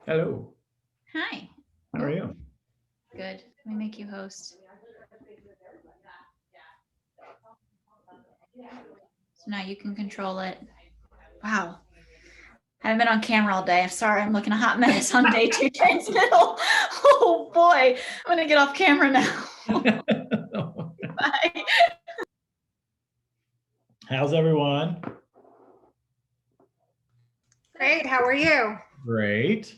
Hello. Hi. How are Oh, you? good. Let me make you host. So now you can control it. Wow. I haven't been on camera all day. I'm sorry. I'm looking a hot mess on day two transmittal. Oh boy. I'm going to get off camera now. Bye. How's everyone? Great. How are you? Great.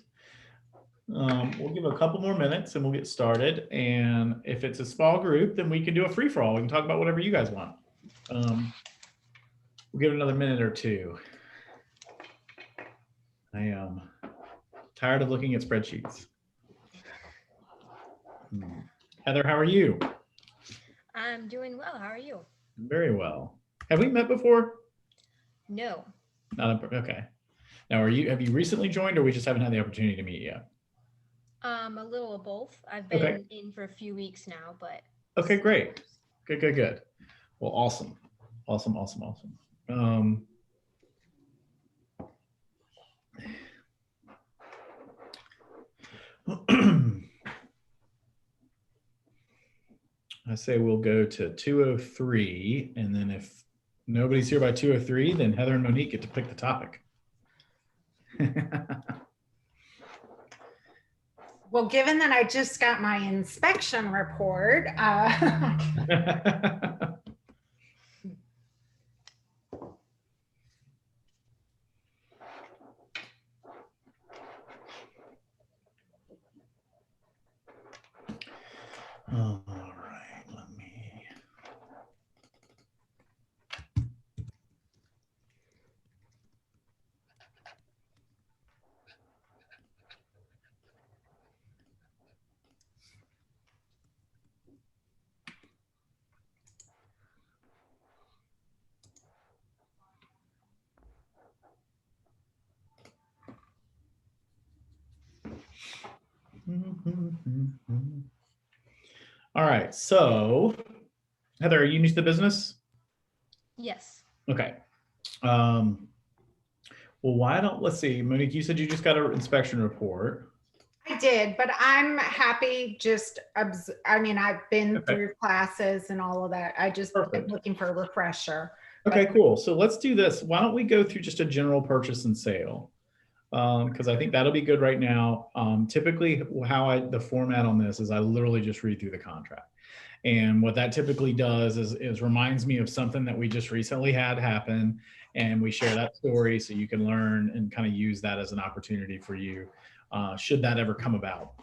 We'll give a couple more minutes and we'll get started. And if it's a small group, then we can do a free for all. We can talk about whatever you guys want. We'll give it another minute or two. I am tired of looking at spreadsheets. Heather, how are you? I'm doing well. How are you? Very well. Have we met before? No. Okay. Now, have you recently joined, or we just haven't had the opportunity to meet yet? A little of both. I've been in for a few weeks now, but okay, great. Good. Well, awesome. I say we'll go to 203, and then if nobody's here by 203, then Heather and Monique get to pick the topic. Well, given that I just got my inspection report, all right, let me. All right, so Heather, are you new to the business? yes. Okay. Well, let's see, Monique, you said you just got an inspection report. I did, but I'm happy I've been through classes and all of that. I just am looking for a refresher. Okay, cool. So let's do this. Why don't we go through just a general purchase and sale? Because I think that'll be good right now. Typically, the format on this is I literally just read through the contract. And what that typically does is reminds me of something that we just recently had happen. And we share that story so you can learn and kind of use that as an opportunity for you, should that ever come about.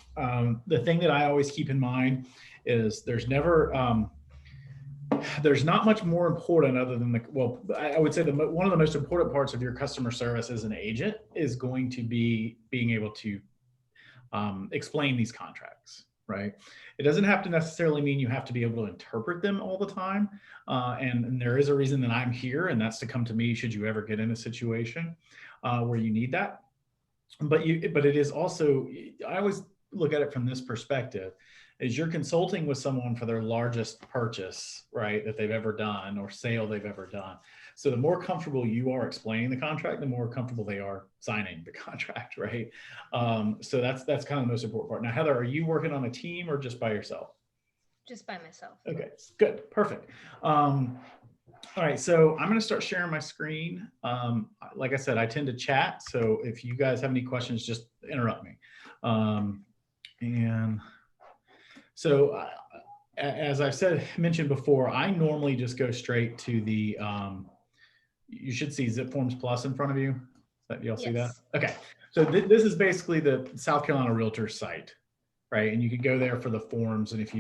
The thing that I always keep in mind is there's not much more important other than I would say one of the most important parts of your customer service as an agent is going to be being able to explain these contracts, right? It doesn't have to necessarily mean you have to be able to interpret them all the time. And there is a reason that I'm here, and that's to come to me should you ever get in a situation where you need that. But it is also, I always look at it from this perspective, is you're consulting with someone for their largest purchase, right, that they've ever done or sale they've ever done. So the more comfortable you are explaining the contract, the more comfortable they are signing the contract, right? So that's kind of the most important part. Now, Heather, are you working on a team or just by yourself? Just by myself. Okay, good, perfect. All right, so I'm going to start sharing my screen. Like I said, I tend to chat, so if you guys have any questions, just interrupt me. And so, as I've mentioned before, I normally just go straight to the, you should see Zip Forms Plus in front of you. Y'all see that? Okay, so this is basically the South Carolina Realtor site, right? And you could go there for the forms, and if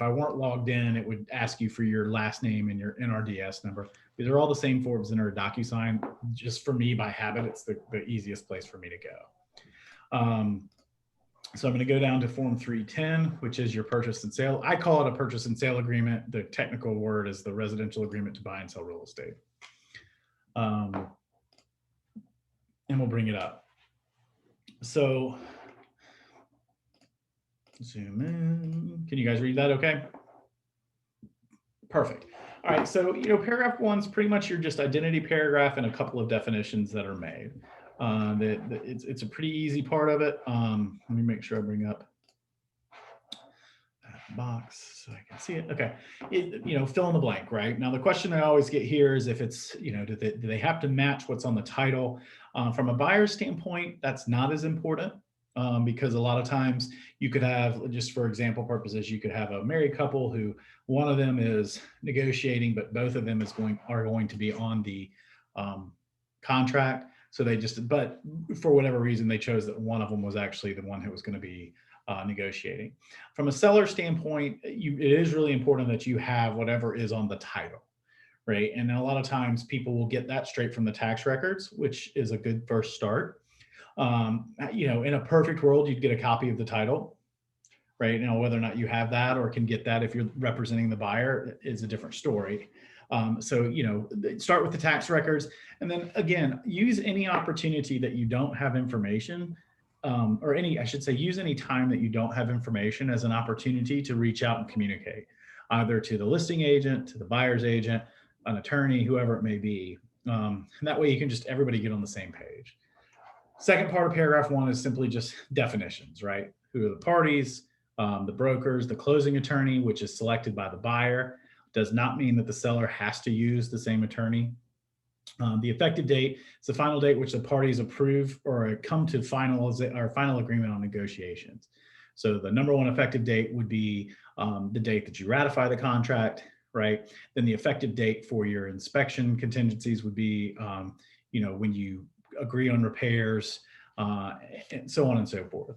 I weren't logged in, it would ask you for your last name and your NRDS number. These are all the same forms in our DocuSign. Just for me, by habit, it's the easiest place for me to go. So I'm going to go down to Form 310, which is your purchase and sale. I call it a purchase and sale agreement. The technical word is the residential agreement to buy and sell real estate. And we'll bring it up. So zoom in. Can you guys read that okay? Perfect. All right, so paragraph one's pretty much your just identity paragraph and a couple of definitions that are made. It's a pretty easy part of it. Let me make sure I bring up that box so I can see it. Okay, fill in the blank, right? Now the question I always get here is if it's, do they have to match what's on the title? From a buyer's standpoint, that's not as important. Because a lot of times you could have, just for example purposes, you could have a married couple who one of them is negotiating, but both of them are going to be on the contract. So but for whatever reason, they chose that one of them was actually the one who was going to be negotiating. From a seller standpoint, it is really important that you have whatever is on the title, right? And a lot of times people will get that straight from the tax records, which is a good first start. In a perfect world, you'd get a copy of the title, right? Now, whether or not you have that or can get that if you're representing the buyer is a different story. So start with the tax records, and then again, use any opportunity that you don't have information, use any time that you don't have information as an opportunity to reach out and communicate, either to the listing agent, to the buyer's agent, an attorney, whoever it may be. And that way you can everybody get on the same page. Second part of paragraph 1 is simply just definitions, right? Who are the parties, the brokers, the closing attorney, which is selected by the buyer, does not mean that the seller has to use the same attorney. The effective date is the final date which the parties approve or come to final agreement on negotiations. So the number 1 effective date would be the date that you ratify the contract, right? Then the effective date for your inspection contingencies would be, when you agree on repairs, and so on and so forth.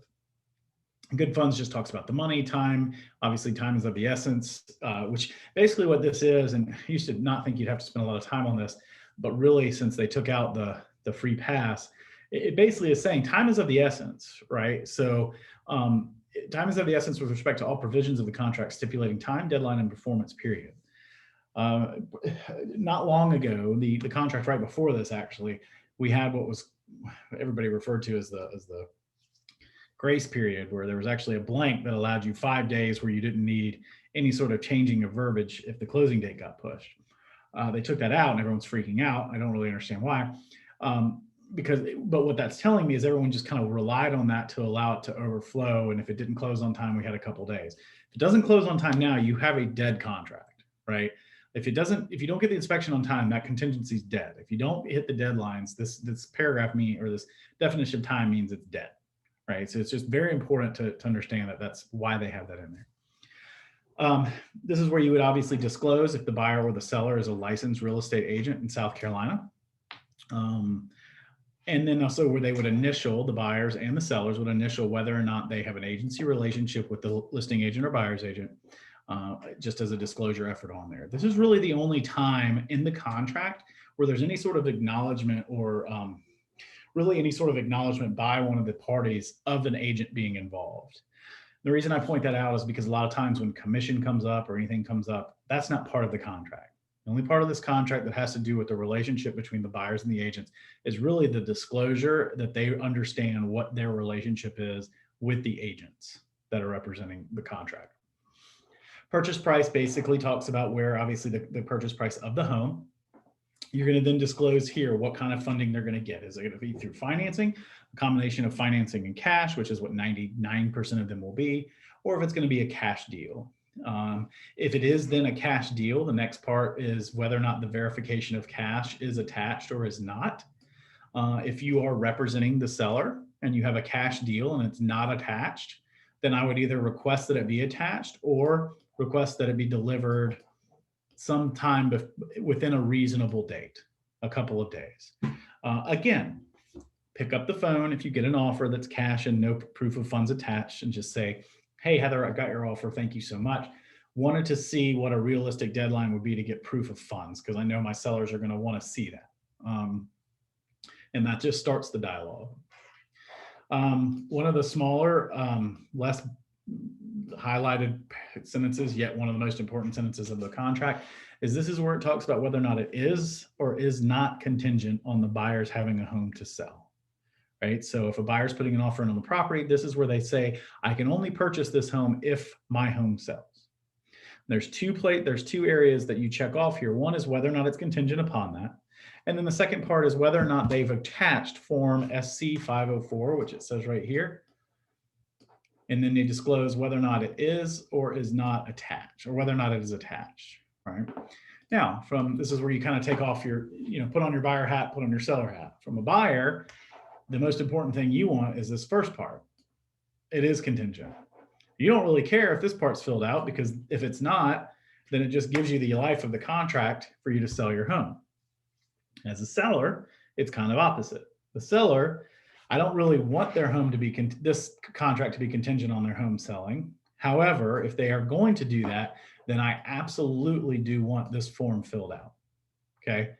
Good funds just talks about the money, time. Obviously, time is of the essence, which basically what this is, and I used to not think you'd have to spend a lot of time on this, but really since they took out the free pass, it basically is saying time is of the essence, right? So time is of the essence with respect to all provisions of the contract stipulating time, deadline, and performance period. Not long ago, the contract right before this, actually, we had what was everybody referred to as the grace period, where there was actually a blank that allowed you 5 days where you didn't need any sort of changing of verbiage if the closing date got pushed. They took that out and everyone's freaking out. I don't really understand why. But what that's telling me is everyone just kind of relied on that to allow it to overflow. And if it didn't close on time, we had a couple of days. If it doesn't close on time now, you have a dead contract, right? If you don't get the inspection on time, that contingency is dead. If you don't hit the deadlines, this paragraph this definition of time means it's dead, right? So it's just very important to understand that that's why they have that in there. This is where you would obviously disclose if the buyer or the seller is a licensed real estate agent in South Carolina. And then also where the buyers and the sellers would initial whether or not they have an agency relationship with the listing agent or buyer's agent, just as a disclosure effort on there. This is really the only time in the contract where there's any sort of acknowledgement or really any sort of acknowledgement by one of the parties of an agent being involved. The reason I point that out is because a lot of times when commission comes up or anything comes up, that's not part of the contract. The only part of this contract that has to do with the relationship between the buyers and the agents is really the disclosure that they understand what their relationship is with the agents that are representing the contract. Purchase price basically talks about where obviously the purchase price of the home. You're going to then disclose here what kind of funding they're going to get. Is it going to be through financing, a combination of financing and cash, which is what 99% of them will be, or if it's going to be a cash deal. If it is then a cash deal, the next part is whether or not the verification of cash is attached or is not. If you are representing the seller and you have a cash deal and it's not attached, then I would either request that it be attached or request that it be delivered sometime within a reasonable date, a couple of days. Again, pick up the phone if you get an offer that's cash and no proof of funds attached and just say, hey, Heather, I got your offer. Thank you so much. Wanted to see what a realistic deadline would be to get proof of funds because I know my sellers are going to want to see that. And that just starts the dialogue. One of the smaller, less highlighted sentences, yet one of the most important sentences of the contract is this is where it talks about whether or not it is or is not contingent on the buyers having a home to sell, right? So if a buyer's putting an offer in on the property, this is where they say, I can only purchase this home if my home sells. There's two areas that you check off here. One is whether or not it's contingent upon that. And then the second part is whether or not they've attached Form SC 504, which it says right here. And then they disclose whether or not it is or is not attached, or whether or not it is attached, right? Now, this is where you kind of take off your, put on your buyer hat, put on your seller hat. From a buyer, the most important thing you want is this first part. It is contingent. You don't really care if this part's filled out, because if it's not, then it just gives you the life of the contract for you to sell your home. As a seller, it's kind of opposite. The seller, I don't really want their home to be, this contract to be contingent on their home selling. However, if they are going to do that, then I absolutely do want this form filled out. Okay.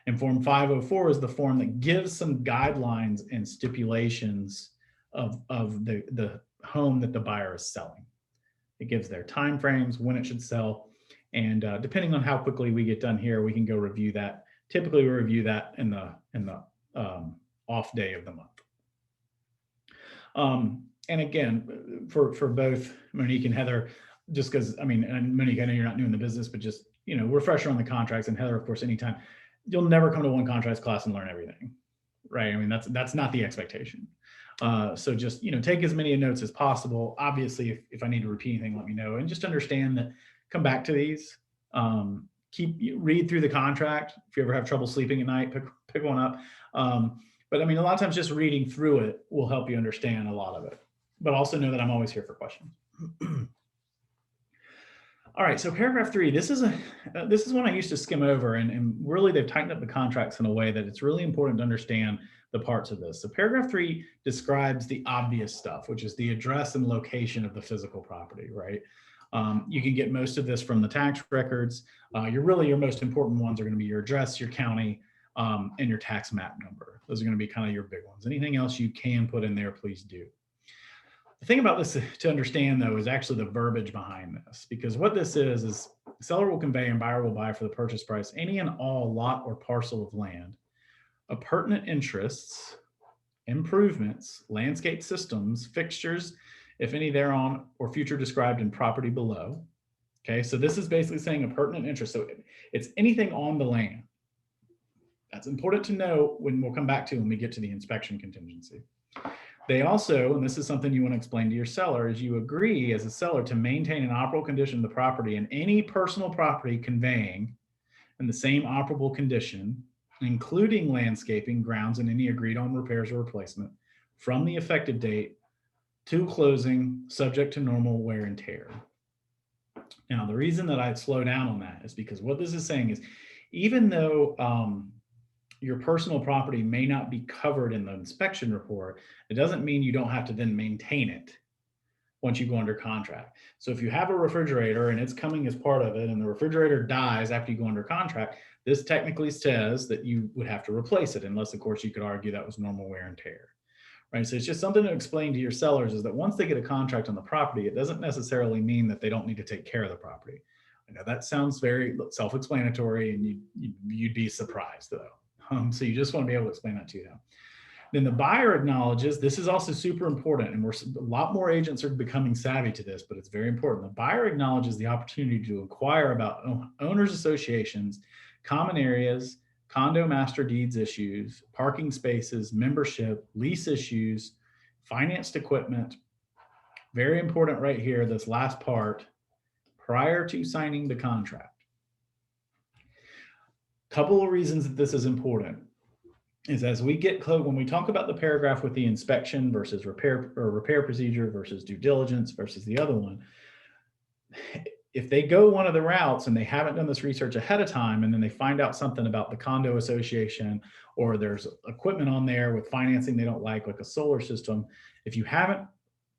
And Form 504 is the form that gives some guidelines and stipulations of the home that the buyer is selling. It gives their timeframes, when it should sell. And depending on how quickly we get done here, we can go review that. Typically we review that in the off day of the month. And again, for both Monique and Heather, just because, and Monique, I know you're not new in the business, but just, refresher on the contracts, and Heather, of course, anytime. You'll never come to one contracts class and learn everything, right? That's not the expectation. So just, take as many notes as possible. Obviously, if I need to repeat anything, let me know, and just understand that, come back to these, read through the contract. If you ever have trouble sleeping at night, pick one up. But a lot of times just reading through it will help you understand a lot of it, but also know that I'm always here for questions. All right, so paragraph 3, this is one I used to skim over, and really they've tightened up the contracts in a way that it's really important to understand the parts of this. So paragraph 3 describes the obvious stuff, which is the address and location of the physical property, right? You can get most of this from the tax records. Your most important ones are going to be your address, your county, and your tax map number. Those are going to be kind of your big ones. Anything else you can put in there, please do. The thing about this to understand, though, is actually the verbiage behind this, because what this is seller will convey and buyer will buy for the purchase price any and all lot or parcel of land, appurtenant interests, improvements, landscape systems, fixtures, if any thereon, or future described in property below. Okay, so this is basically saying appurtenant interest. So it's anything on the land. That's important to know when we'll come back to when we get to the inspection contingency. They also, and this is something you want to explain to your seller, is you agree as a seller to maintain an operable condition of the property and any personal property conveying in the same operable condition, including landscaping, grounds, and any agreed on repairs or replacement from the effective date to closing, subject to normal wear and tear. Now, the reason that I'd slow down on that is because what this is saying is, even though your personal property may not be covered in the inspection report, it doesn't mean you don't have to then maintain it once you go under contract. So if you have a refrigerator and it's coming as part of it, and the refrigerator dies after you go under contract, this technically says that you would have to replace it, unless, of course, you could argue that was normal wear and tear. Right, so it's just something to explain to your sellers, is that once they get a contract on the property, it doesn't necessarily mean that they don't need to take care of the property. I know that sounds very self-explanatory, and you'd be surprised, though. So you just want to be able to explain that to them. Then the buyer acknowledges, this is also super important, and a lot more agents are becoming savvy to this, but it's very important. The buyer acknowledges the opportunity to inquire about owners associations, common areas, condo master deeds issues, parking spaces, membership, lease issues, financed equipment. Very important right here, this last part, prior to signing the contract. Couple of reasons that this is important is, as we get close, when we talk about the paragraph with the inspection versus repair, or repair procedure versus due diligence versus the other one, if they go one of the routes and they haven't done this research ahead of time, and then they find out something about the condo association, or there's equipment on there with financing they don't like a solar system, if you haven't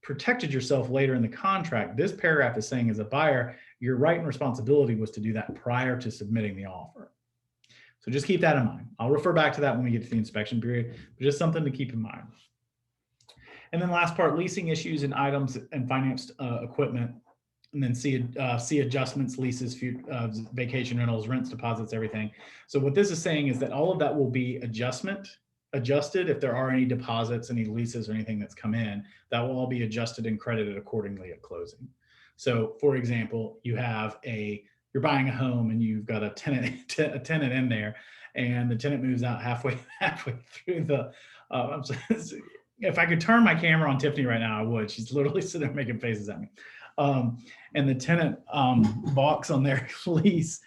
protected yourself later in the contract, this paragraph is saying, as a buyer, your right and responsibility was to do that prior to submitting the offer. So just keep that in mind. I'll refer back to that when we get to the inspection period, but just something to keep in mind. And then last part, leasing issues and items and financed equipment, and then see adjustments, leases, vacation rentals, rents, deposits, everything. So what this is saying is that all of that will be adjusted if there are any deposits, any leases, or anything that's come in, that will all be adjusted and credited accordingly at closing. So for example, you're buying a home and you've got a tenant in there, and the tenant moves out halfway through the, if I could turn my camera on Tiffany right now, I would. She's literally sitting there making faces at me. And the tenant balks on their lease.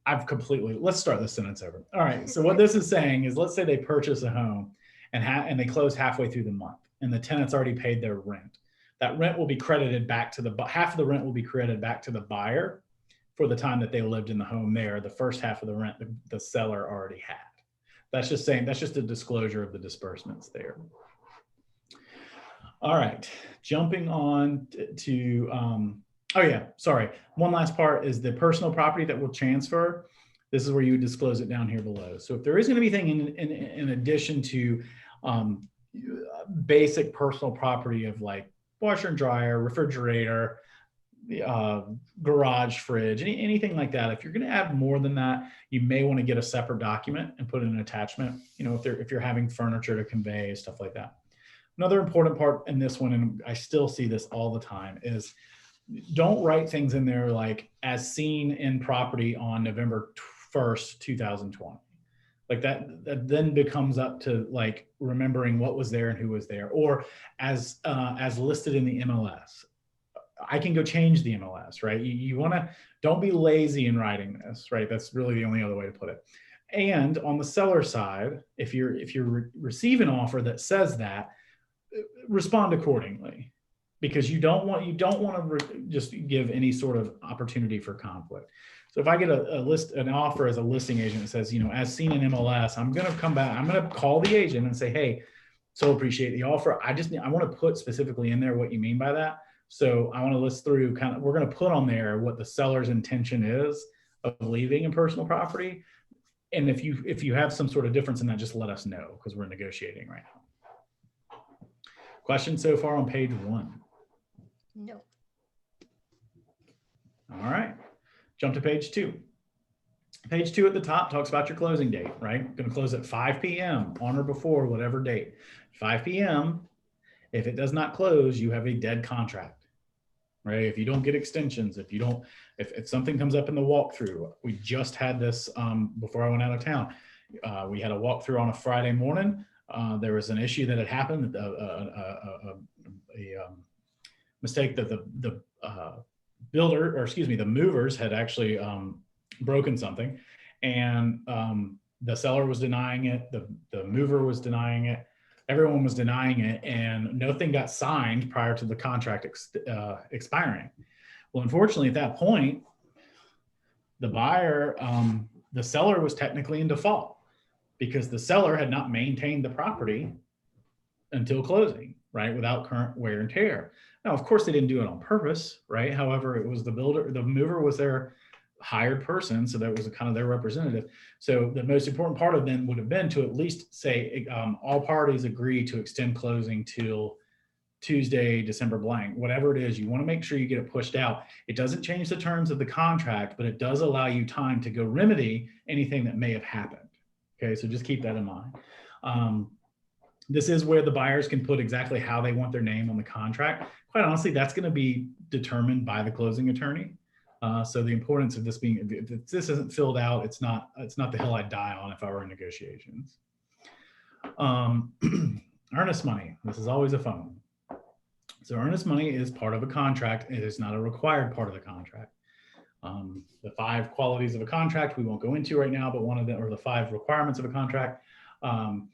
Let's start this sentence over. All right, so what this is saying is, let's say they purchase a home and they close halfway through the month, and the tenant's already paid their rent. That rent will be credited back to half of the rent will be credited back to the buyer for the time that they lived in the home there. The first half of the rent, the seller already had. That's just a disclosure of the disbursements there. All right, jumping on to, oh yeah, sorry. One last part is the personal property that will transfer. This is where you would disclose it down here below. So if there is going to be anything in addition to basic personal property of like washer and dryer, refrigerator, garage, fridge, anything like that, if you're going to add more than that, you may want to get a separate document and put in an attachment, if you're having furniture to convey, stuff like that. Another important part in this one, and I still see this all the time, is don't write things in there like as seen in property on November 1st, 2020. Like that then becomes up to like remembering what was there and who was there, or as listed in the MLS. I can go change the MLS, right? Don't be lazy in writing this, right? That's really the only other way to put it. And on the seller side, if you receive an offer that says that, respond accordingly, because you don't want to just give any sort of opportunity for conflict. So if I get an offer as a listing agent that says, as seen in MLS, I'm going to come back, I'm going to call the agent and say, hey, so appreciate the offer. I want to put specifically in there what you mean by that. So I want to list through we're going to put on there what the seller's intention is of leaving in personal property. And if you have some sort of difference in that, just let us know, because we're negotiating right now. Questions so far on page 1? No. All right. Jump to page 2. Page 2 at the top talks about your closing date, right? Going to close at 5 p.m. on or before whatever date. 5 p.m. If it does not close, you have a dead contract, right? If you don't get extensions, if something comes up in the walkthrough, we just had this before I went out of town. We had a walkthrough on a Friday morning. There was an issue that had happened, a mistake that the builder, or excuse me, the movers had actually broken something, and the seller was denying it, the mover was denying it, everyone was denying it, and nothing got signed prior to the contract expiring. Well, unfortunately, at that point, the seller was technically in default, because the seller had not maintained the property until closing, right, without current wear and tear. Now, of course, they didn't do it on purpose, right? However, it was the mover was their hired person, so that was kind of their representative. So the most important part of them would have been to at least say all parties agree to extend closing till Tuesday, December blank, whatever it is. You want to make sure you get it pushed out. It doesn't change the terms of the contract, but it does allow you time to go remedy anything that may have happened. Okay, so just keep that in mind. This is where the buyers can put exactly how they want their name on the contract. Quite honestly, that's going to be determined by the closing attorney. So the importance of this being, if this isn't filled out, it's not the hill I'd die on if I were in negotiations. Earnest money. This is always a fun one. So earnest money is part of a contract. It is not a required part of the contract. The 5 qualities of a contract we won't go into right now, but one of them, or the 5 requirements of a contract, the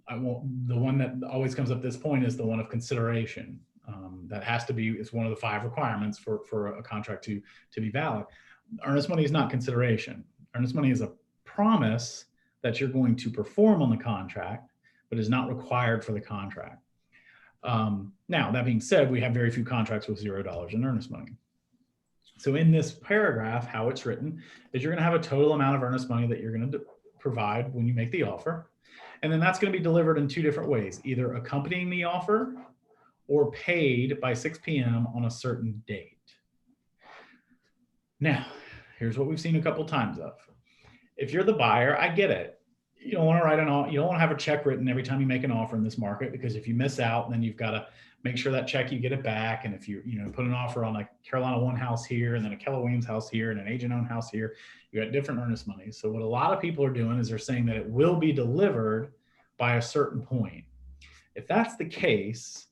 one that always comes up at this point is the one of consideration. That has to be, it's one of the 5 requirements for a contract to be valid. Earnest money is not consideration. Earnest money is a promise that you're going to perform on the contract, but is not required for the contract. Now, that being said, we have very few contracts with $0 in earnest money. So in this paragraph, how it's written is you're going to have a total amount of earnest money that you're going to provide when you make the offer. And then that's going to be delivered in 2 different ways, either accompanying the offer or paid by 6 p.m. on a certain date. Now, here's what we've seen a couple times of. If you're the buyer, I get it. you don't want to you don't want to have a check written every time you make an offer in this market, because if you miss out, then you've got to make sure that check, you get it back. And if you put an offer on a Carolina One house here, and then a Keller Williams house here, and an agent-owned house here, you got different earnest money. So what a lot of people are doing is they're saying that it will be delivered by a certain point. If that's the case,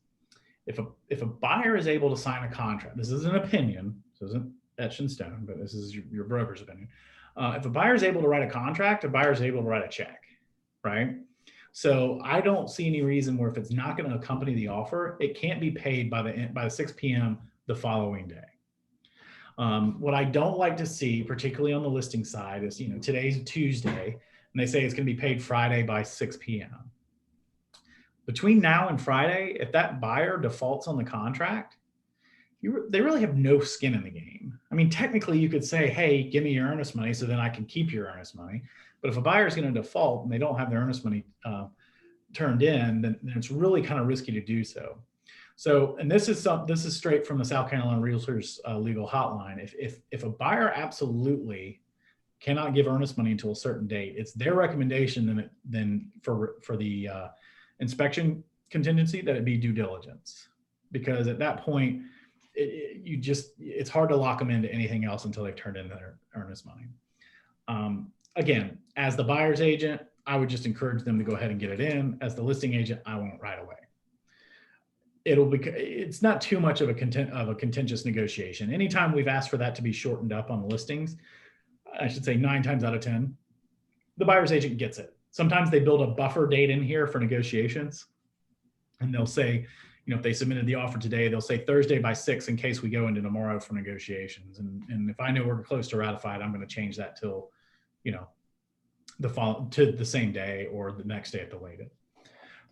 if a buyer is able to sign a contract, this is an opinion, this isn't etched in stone, but this is your broker's opinion. If a buyer is able to write a contract, a buyer is able to write a check, right? So I don't see any reason where if it's not going to accompany the offer, it can't be paid by the 6 p.m. the following day. What I don't like to see, particularly on the listing side, is today's Tuesday, and they say it's going to be paid Friday by 6 p.m. Between now and Friday, if that buyer defaults on the contract, they really have no skin in the game. I mean, technically you could say, hey, give me your earnest money so then I can keep your earnest money. But if a buyer is going to default and they don't have their earnest money turned in, then it's really kind of risky to do so. So, and this is straight from the South Carolina Realtors legal hotline. If a buyer absolutely cannot give earnest money until a certain date, it's their recommendation then for the inspection contingency that it be due diligence, because at that point it's hard to lock them into anything else until they've turned in their earnest money. Again, as the buyer's agent, I would just encourage them to go ahead and get it in. As the listing agent, I won't right away. It's not too much of a contentious negotiation. Anytime we've asked for that to be shortened up on the listings, I should say 9 times out of 10, the buyer's agent gets it. Sometimes they build a buffer date in here for negotiations, and they'll say, if they submitted the offer today, they'll say Thursday by 6 in case we go into tomorrow for negotiations. And if I know we're close to ratified, I'm going to change that till, the same day or the next day at the latest.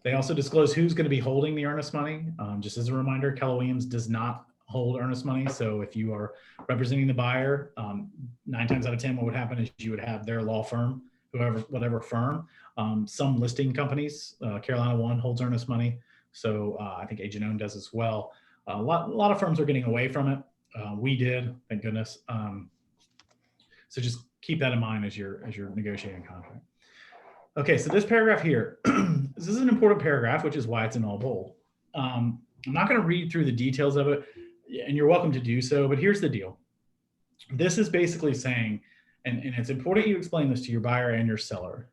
They also disclose who's going to be holding the earnest money. Just as a reminder, Keller Williams does not hold earnest money. So if you are representing the buyer, 9 times out of 10, what would happen is you would have their law firm, whatever firm. Some listing companies, Carolina One holds earnest money. So I think Agent Owned does as well. A lot of firms are getting away from it. We did, thank goodness. So just keep that in mind as you're negotiating a contract. Okay, so this paragraph here, this is an important paragraph, which is why it's in all bold. I'm not going to read through the details of it, and you're welcome to do so, but here's the deal. This is basically saying, and it's important you explain this to your buyer and your seller,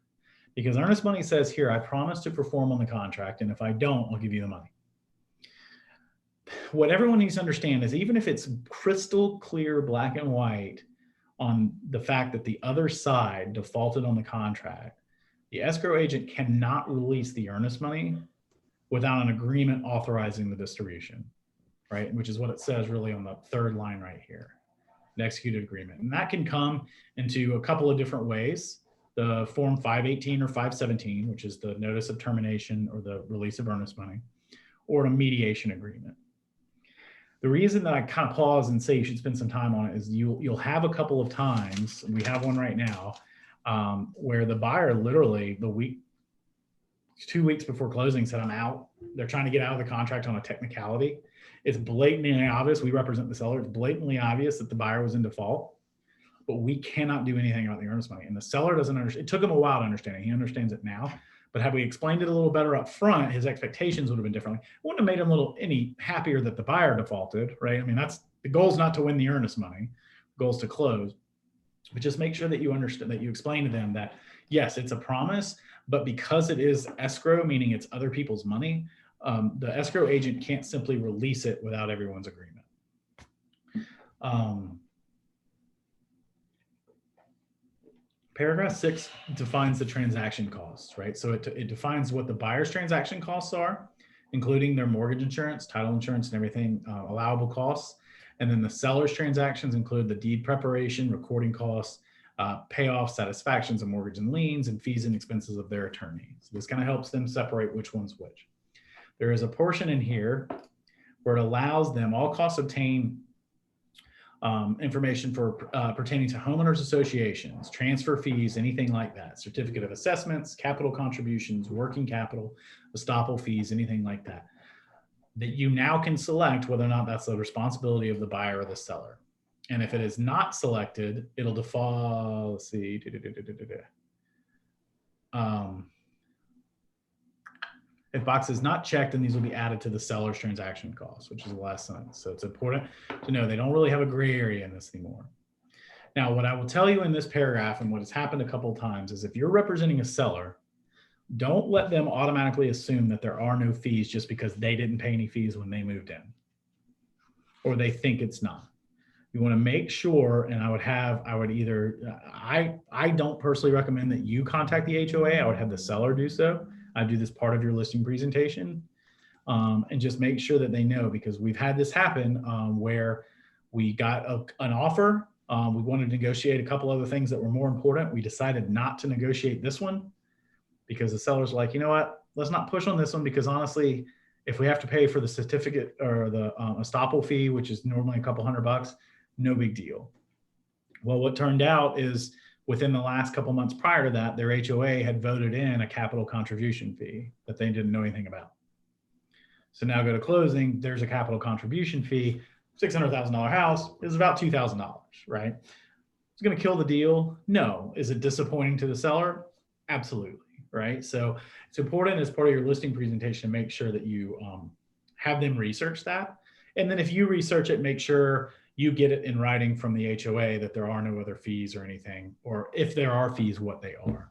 because earnest money says here, I promise to perform on the contract, and if I don't, I'll give you the money. What everyone needs to understand is, even if it's crystal clear, black and white on the fact that the other side defaulted on the contract, the escrow agent cannot release the earnest money without an agreement authorizing the distribution, right? Which is what it says really on the third line right here, an executed agreement. And that can come into a couple of different ways. The form 518 or 517, which is the notice of termination or the release of earnest money, or a mediation agreement. The reason that I kind of pause and say you should spend some time on it is you'll have a couple of times, and we have one right now, where the buyer literally 2 weeks before closing said, I'm out. They're trying to get out of the contract on a technicality. It's blatantly obvious. We represent the seller. It's blatantly obvious that the buyer was in default, but we cannot do anything about the earnest money. And the seller doesn't understand. It took him a while to understand it. He understands it now, but had we explained it a little better up front, his expectations would have been different. It wouldn't have made him any happier that the buyer defaulted, right? I mean, that's the goal, is not to win the earnest money. The goal is to close. But just make sure that you understand, that you explain to them that, yes, it's a promise, but because it is escrow, meaning it's other people's money, the escrow agent can't simply release it without everyone's agreement. Paragraph 6 defines the transaction costs, right? So it defines what the buyer's transaction costs are, including their mortgage insurance, title insurance, and everything, allowable costs. And then the seller's transactions include the deed preparation, recording costs, payoff, satisfactions of mortgage and liens, and fees and expenses of their attorney. So this kind of helps them separate which one's which. There is a portion in here where it allows them all costs obtained information for pertaining to homeowners associations, transfer fees, anything like that, certificate of assessments, capital contributions, working capital, estoppel fees, anything like that, that you now can select whether or not that's the responsibility of the buyer or the seller. And if it is not selected, it'll default, let's see, if box is not checked, then these will be added to the seller's transaction costs, which is the last sentence. So it's important to know they don't really have a gray area in this anymore. Now, what I will tell you in this paragraph, and what has happened a couple of times, is if you're representing a seller, don't let them automatically assume that there are no fees just because they didn't pay any fees when they moved in, or they think it's not. You want to make sure, and I don't personally recommend that you contact the HOA. I would have the seller do so. I do this part of your listing presentation, and just make sure that they know, because we've had this happen where we got an offer. We wanted to negotiate a couple other things that were more important. We decided not to negotiate this one because the seller's like, you know what, let's not push on this one, because honestly, if we have to pay for the certificate or the estoppel fee, which is normally a couple $100, no big deal. Well, what turned out is within the last couple months prior to that, their HOA had voted in a capital contribution fee that they didn't know anything about. So now go to closing, there's a capital contribution fee. $600,000 house is about $2,000, right? It's going to kill the deal? No. Is it disappointing to the seller? Absolutely, right? So it's important as part of your listing presentation, make sure that you have them research that. And then if you research it, make sure you get it in writing from the HOA that there are no other fees or anything, or if there are fees, what they are.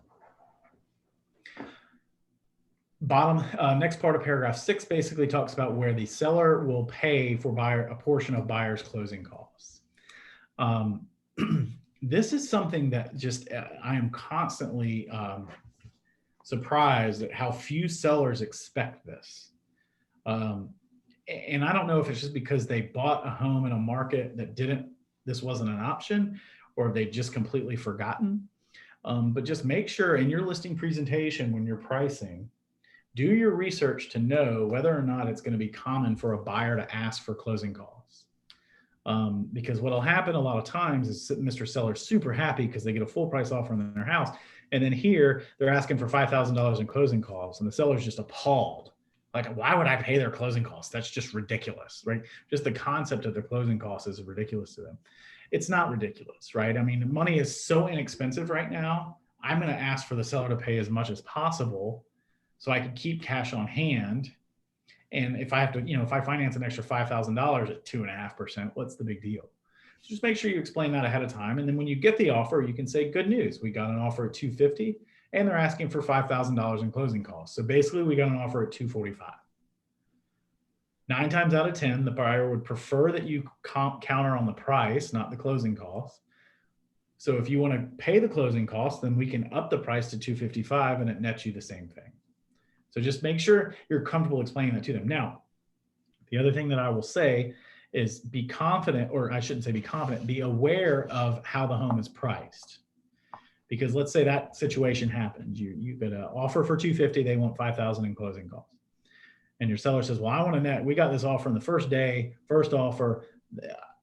Next part of paragraph 6 basically talks about where the seller will pay for a portion of buyer's closing costs. This is something that just, I am constantly surprised at how few sellers expect this. And I don't know if it's just because they bought a home in a market that this wasn't an option, or they just completely forgotten. But just make sure in your listing presentation, when you're pricing, do your research to know whether or not it's going to be common for a buyer to ask for closing costs. Because what'll happen a lot of times is Mr. Seller's super happy because they get a full price offer in their house. And then here they're asking for $5,000 in closing costs, and the seller's just appalled. Like, why would I pay their closing costs? That's just ridiculous, right? Just the concept of their closing costs is ridiculous to them. It's not ridiculous, right? I mean, money is so inexpensive right now. I'm going to ask for the seller to pay as much as possible so I can keep cash on hand. And if I have to, if I finance an extra $5,000 at 2.5%, what's the big deal? So just make sure you explain that ahead of time. And then when you get the offer, you can say, good news, we got an offer at $250 and they're asking for $5,000 in closing costs. So basically we got an offer at $245. 9 times out of 10, the buyer would prefer that you counter on the price, not the closing costs. So if you want to pay the closing costs, then we can up the price to $255 and it nets you the same thing. So just make sure you're comfortable explaining that to them. Now, the other thing that I will say is be confident, or I shouldn't say be confident, be aware of how the home is priced. Because let's say that situation happens. You get an offer for $250, they want $5,000 in closing costs. And your seller says, well, I want to net, we got this offer on the first day, first offer.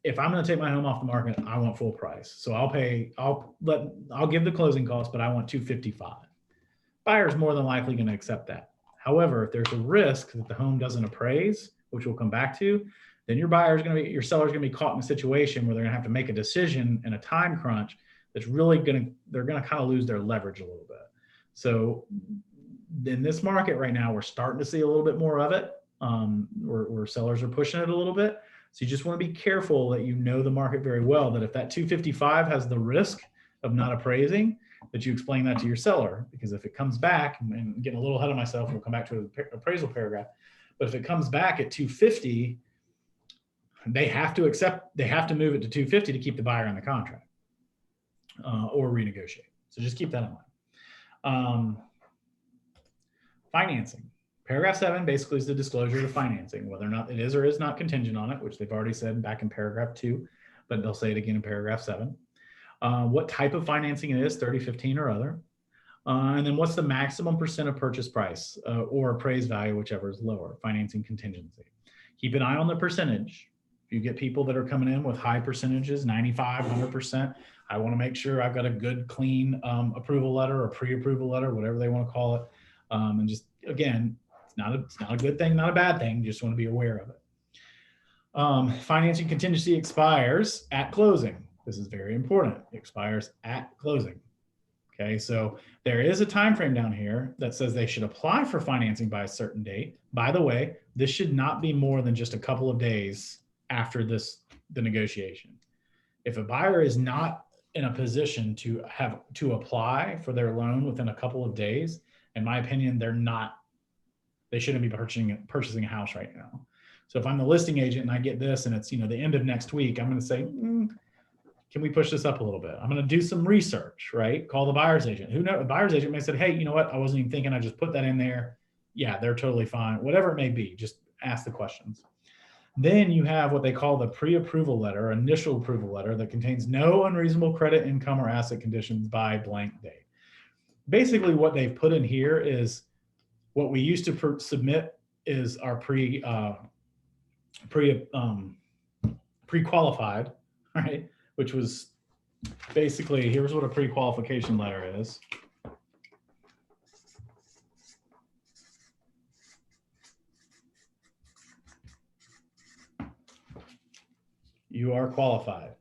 If I'm going to take my home off the market, I want full price. So I'll give the closing costs, but I want $255. Buyer's more than likely going to accept that. However, if there's a risk that the home doesn't appraise, which we'll come back to, then your seller's going to be caught in a situation where they're going to have to make a decision in a time crunch that's really they're going to kind of lose their leverage a little bit. So in this market right now, we're starting to see a little bit more of it, where sellers are pushing it a little bit. So you just want to be careful that you know the market very well, that if that 255 has the risk of not appraising, that you explain that to your seller, because if it comes back, and getting a little ahead of myself, we'll come back to the appraisal paragraph, but if it comes back at 250, they have to move it to 250 to keep the buyer on the contract, or renegotiate. So just keep that in mind. Financing. Paragraph 7 basically is the disclosure of financing, whether or not it is or is not contingent on it, which they've already said back in paragraph 2, but they'll say it again in paragraph 7. What type of financing it is, 30, 15 or other. And then what's the maximum percent of purchase price or appraised value, whichever is lower, financing contingency. Keep an eye on the percentage. If you get people that are coming in with high percentages, 95, 100%, I want to make sure I've got a good, clean approval letter or pre-approval letter, whatever they want to call it. And just, again, it's not a good thing, not a bad thing. You just want to be aware of it. Financing contingency expires at closing. This is very important. It expires at closing. Okay, so there is a time frame down here that says they should apply for financing by a certain date. By the way, this should not be more than just a couple of days after the negotiation. If a buyer is not in a position to apply for their loan within a couple of days, in my opinion, they shouldn't be purchasing a house right now. So if I'm the listing agent and I get this and it's, the end of next week, I'm going to say, can we push this up a little bit? I'm going to do some research, right? Call the buyer's agent. The buyer's agent may say, hey, you know what? I wasn't even thinking. I just put that in there. Yeah, they're totally fine. Whatever it may be, just ask the questions. Then you have what they call the pre-approval letter, initial approval letter that contains no unreasonable credit, income, or asset conditions by blank date. Basically, what they've put in here is what we used to submit is our pre-qualified, right? Which was basically, here's what a pre-qualification letter is. You are qualified.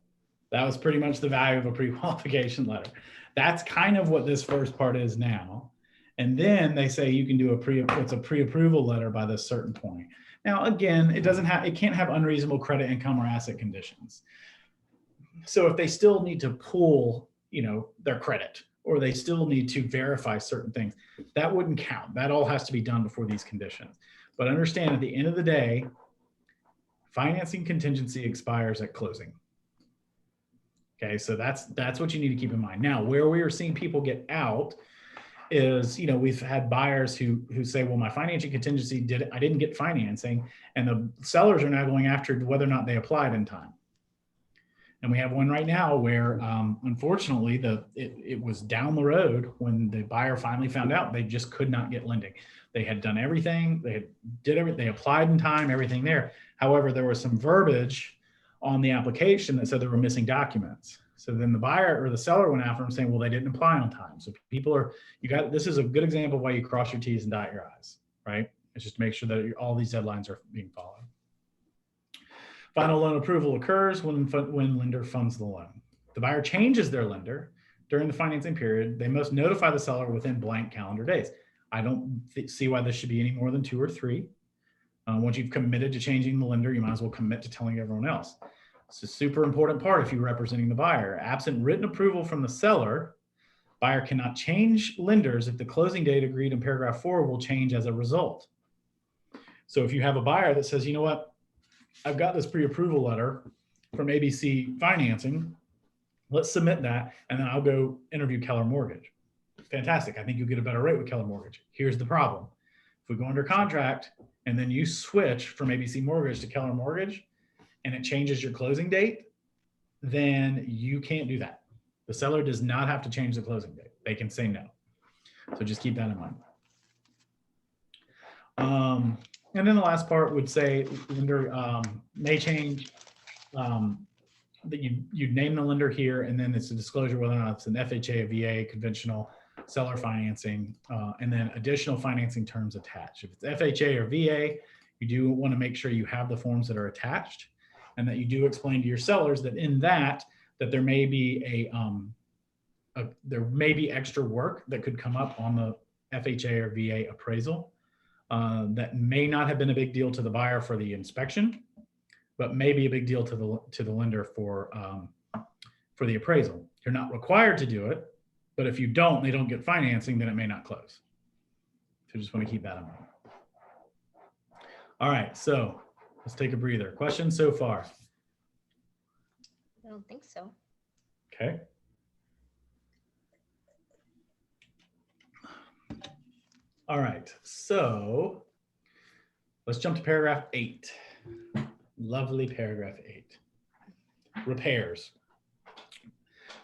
That was pretty much the value of a pre-qualification letter. That's kind of what this first part is now. And then they say you can do it's a pre-approval letter by this certain point. Now, again, it can't have unreasonable credit, income, or asset conditions. So if they still need to pull, their credit, or they still need to verify certain things, that wouldn't count. That all has to be done before these conditions. But understand, at the end of the day, financing contingency expires at closing. Okay, so that's what you need to keep in mind. Now, where we are seeing people get out is, we've had buyers who say, well, my financing contingency I didn't get financing, and the sellers are now going after whether or not they applied in time. And we have one right now where, unfortunately, it was down the road when the buyer finally found out they just could not get lending. They had done everything, they applied in time, everything there. However, there was some verbiage on the application that said there were missing documents. So then the buyer or the seller went after them saying, well, they didn't apply on time. So this is a good example of why you cross your T's and dot your I's, right? It's just to make sure that all these deadlines are being followed. Final loan approval occurs when lender funds the loan. The buyer changes their lender during the financing period. They must notify the seller within blank calendar days. I don't see why this should be any more than 2 or 3. Once you've committed to changing the lender, you might as well commit to telling everyone else. It's a super important part if you're representing the buyer. Absent written approval from the seller, buyer cannot change lenders if the closing date agreed in paragraph 4 will change as a result. So if you have a buyer that says, you know what, I've got this pre-approval letter from ABC Financing, let's submit that, and then I'll go interview Keller Mortgage. Fantastic. I think you'll get a better rate with Keller Mortgage. Here's the problem. If we go under contract and then you switch from ABC Mortgage to Keller Mortgage and it changes your closing date, then you can't do that. The seller does not have to change the closing date. They can say no. So just keep that in mind. And then the last part would say lender may change, that you'd name the lender here, and then it's a disclosure whether or not it's an FHA, a VA, conventional, seller financing, and then additional financing terms attached. If it's FHA or VA, you do want to make sure you have the forms that are attached, and that you do explain to your sellers that in that there may be there may be extra work that could come up on the FHA or VA appraisal that may not have been a big deal to the buyer for the inspection, but may be a big deal to the lender for the appraisal. You're not required to do it, but if you don't, they don't get financing, then it may not close. So just want to keep that in mind. All right, so let's take a breather. Questions so far? I don't think so. Okay. All right, so let's jump to paragraph 8. Lovely paragraph 8. Repairs.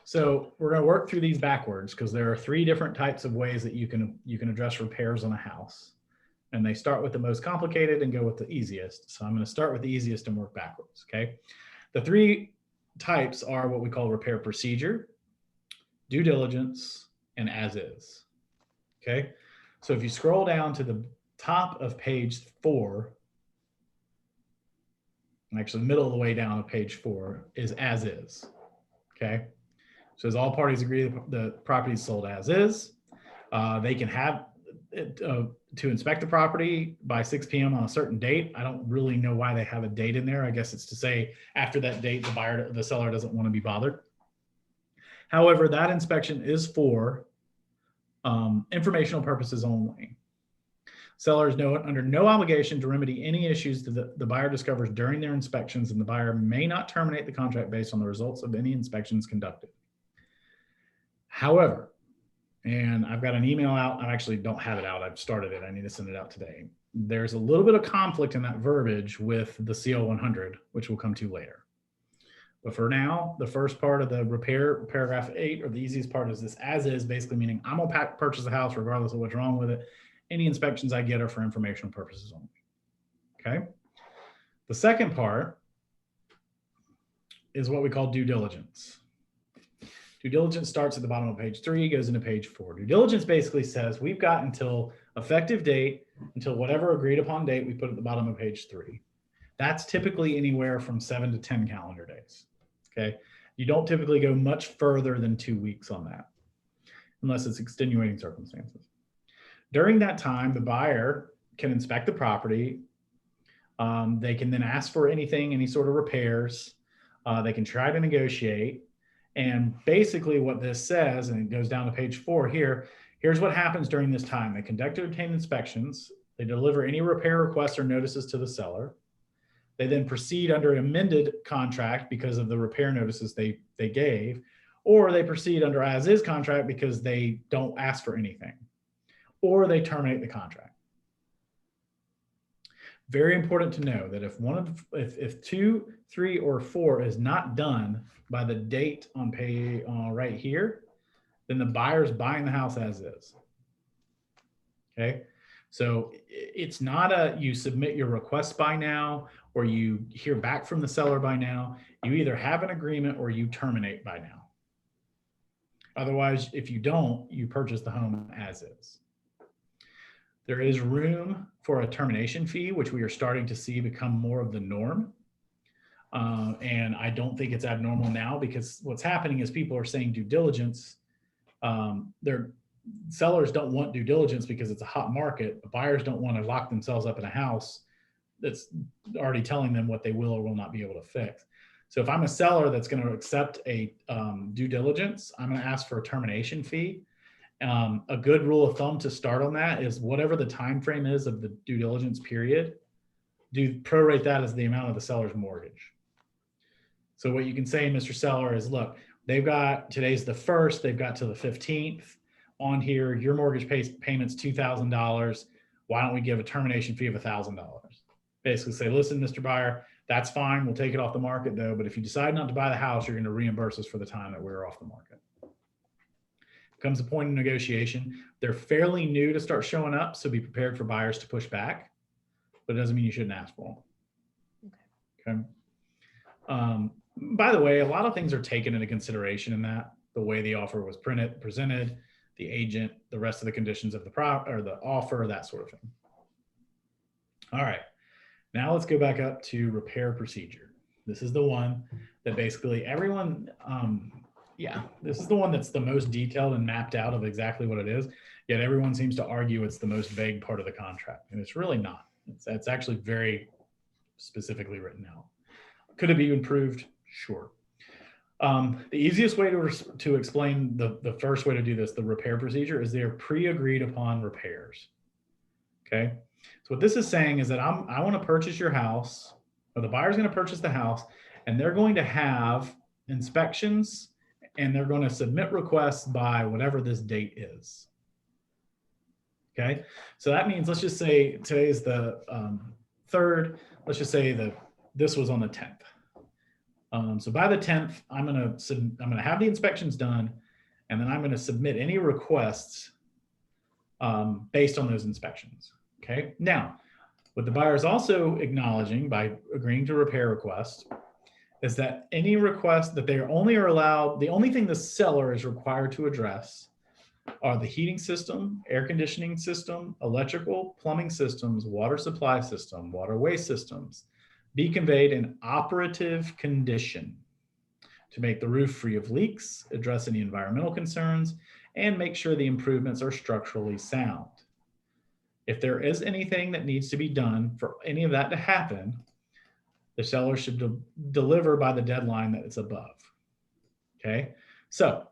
So we're going to work through these backwards because there are 3 different types of ways that you can address repairs on a house. And they start with the most complicated and go with the easiest. So I'm going to start with the easiest and work backwards, okay? The 3 types are what we call repair procedure, due diligence, and as is, okay? So if you scroll down to the top of page 4, actually middle of the way down of page 4 is as is, okay? Says all parties agree the property is sold as is. They can have it, to inspect the property by 6 p.m. on a certain date. I don't really know why they have a date in there. I guess it's to say after that date, the seller doesn't want to be bothered. However, that inspection is for informational purposes only. Sellers know under no obligation to remedy any issues that the buyer discovers during their inspections, and the buyer may not terminate the contract based on the results of any inspections conducted. However, and I've got an email out. I actually don't have it out. I've started it. I need to send it out today. There's a little bit of conflict in that verbiage with the CO 100, which we'll come to later. But for now, the first part of the repair, paragraph 8, or the easiest part, is this as is, basically meaning I'm going to purchase the house regardless of what's wrong with it. Any inspections I get are for informational purposes only. Okay. The second part is what we call due diligence. Due diligence starts at the bottom of page 3, goes into page 4. Due diligence basically says we've got until effective date, until whatever agreed upon date we put at the bottom of page 3. That's typically anywhere from 7 to 10 calendar days. Okay. You don't typically go much further than 2 weeks on that, unless it's extenuating circumstances. During that time, the buyer can inspect the property. They can then ask for anything, any sort of repairs. They can try to negotiate. And basically what this says, and it goes down to page 4 here, here's what happens during this time. They conduct and obtain inspections. They deliver any repair requests or notices to the seller. They then proceed under an amended contract because of the repair notices they gave, or they proceed under as-is contract because they don't ask for anything, or they terminate the contract. Very important to know that if 2, 3, or 4 is not done by the date on pay right here, then the buyer's buying the house as is. Okay, so it's not a you submit your request by now or you hear back from the seller by now. You either have an agreement or you terminate by now. Otherwise, if you don't, you purchase the home as is. There is room for a termination fee, which we are starting to see become more of the norm. And I don't think it's abnormal now, because what's happening is people are saying due diligence. Their sellers don't want due diligence because it's a hot market. The buyers don't want to lock themselves up in a house that's already telling them what they will or will not be able to fix. So if I'm a seller that's going to accept a due diligence, I'm going to ask for a termination fee. A good rule of thumb to start on that is whatever the time frame is of the due diligence period, do prorate that as the amount of the seller's mortgage. So what you can say, Mr. Seller, is look, they've got, today's the 1st, they've got till the 15th on here. Your mortgage payment's $2,000. Why don't we give a termination fee of $1,000? Basically say, listen, Mr. Buyer, that's fine. We'll take it off the market though. But if you decide not to buy the house, you're going to reimburse us for the time that we're off the market. Comes a point of negotiation. They're fairly new to start showing up, so be prepared for buyers to push back, but it doesn't mean you shouldn't ask for them. Okay. By the way, a lot of things are taken into consideration in that, the way the offer was presented, the agent, the rest of the conditions of the the offer, that sort of thing. All right, now let's go back up to repair procedure. This is the one that basically everyone, this is the one that's the most detailed and mapped out of exactly what it is, yet everyone seems to argue it's the most vague part of the contract, and it's really not. It's actually very specifically written out. Could it be improved? Sure. The easiest way to explain the first way to do this, the repair procedure, is they're pre-agreed upon repairs. Okay. So what this is saying is that I want to purchase your house, or the buyer's going to purchase the house, and they're going to have inspections and they're going to submit requests by whatever this date is. Okay. So that means, let's just say today's the 3rd. Let's just say this was on the 10th. So by the 10th, I'm going to have the inspections done, and then I'm going to submit any requests based on those inspections. Okay. Now, what the buyer is also acknowledging by agreeing to repair request is that any request that they only are allowed, the only thing the seller is required to address are the heating system, air conditioning system, electrical, plumbing systems, water supply system, water waste systems, be conveyed in operative condition to make the roof free of leaks, address any environmental concerns, and make sure the improvements are structurally sound. If there is anything that needs to be done for any of that to happen, the seller should deliver by the deadline that is above. Okay, so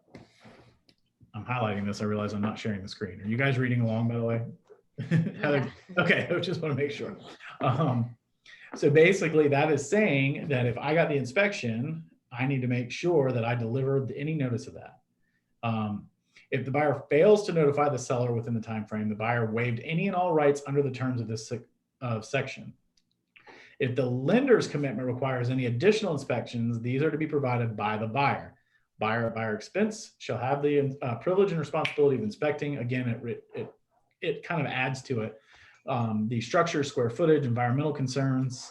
I'm highlighting this. I realize I'm not sharing the screen. Are you guys reading along, by the way? Yeah. Okay, I just want to make sure. So basically that is saying that if I got the inspection, I need to make sure that I delivered any notice of that. If the buyer fails to notify the seller within the time frame, the buyer waived any and all rights under the terms of this section. If the lender's commitment requires any additional inspections, these are to be provided by the buyer. Buyer at buyer expense shall have the privilege and responsibility of inspecting. Again, it kind of adds to it. The structure, square footage, environmental concerns,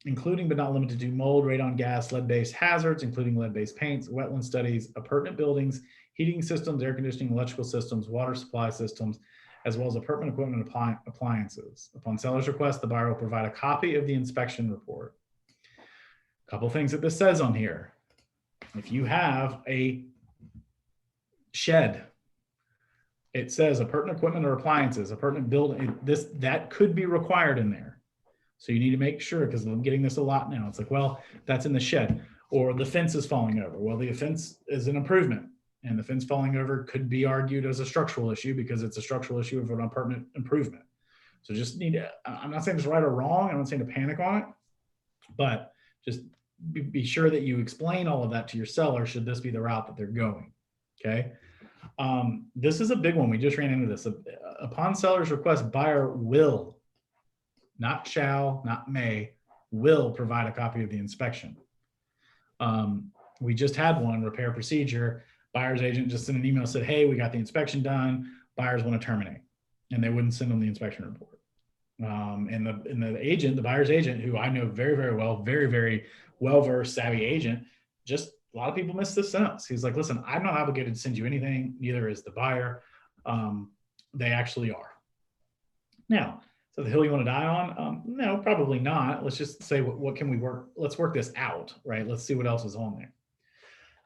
including but not limited to mold, radon gas, lead-based hazards, including lead-based paints, wetland studies, appurtenant buildings, heating systems, air conditioning, electrical systems, water supply systems, as well as appurtenant equipment and appliances. Upon seller's request, the buyer will provide a copy of the inspection report. A couple things that this says on here. If you have a shed, it says appurtenant equipment or appliances, appurtenant building, that could be required in there. So you need to make sure, because I'm getting this a lot now. It's like, well, that's in the shed, or the fence is falling over. Well, the fence is an improvement, and the fence falling over could be argued as a structural issue because it's a structural issue of an appurtenant improvement. So just need to, I'm not saying it's right or wrong. I'm not saying to panic on it, but just be sure that you explain all of that to your seller should this be the route that they're going. Okay. This is a big one. We just ran into this. Upon seller's request, buyer will, not shall, not may, will provide a copy of the inspection. We just had one, repair procedure. Buyer's agent just sent an email, said, hey, we got the inspection done. Buyers want to terminate. And they wouldn't send them the inspection report. And the agent, the buyer's agent, who I know very, very well, very, very well-versed, savvy agent, just a lot of people miss this sentence. He's like, listen, I'm not obligated to send you anything, neither is the buyer. They actually are. Now, so the hill you want to die on? No, probably not. Let's just say, what can we work? Let's work this out, right? Let's see what else is on there.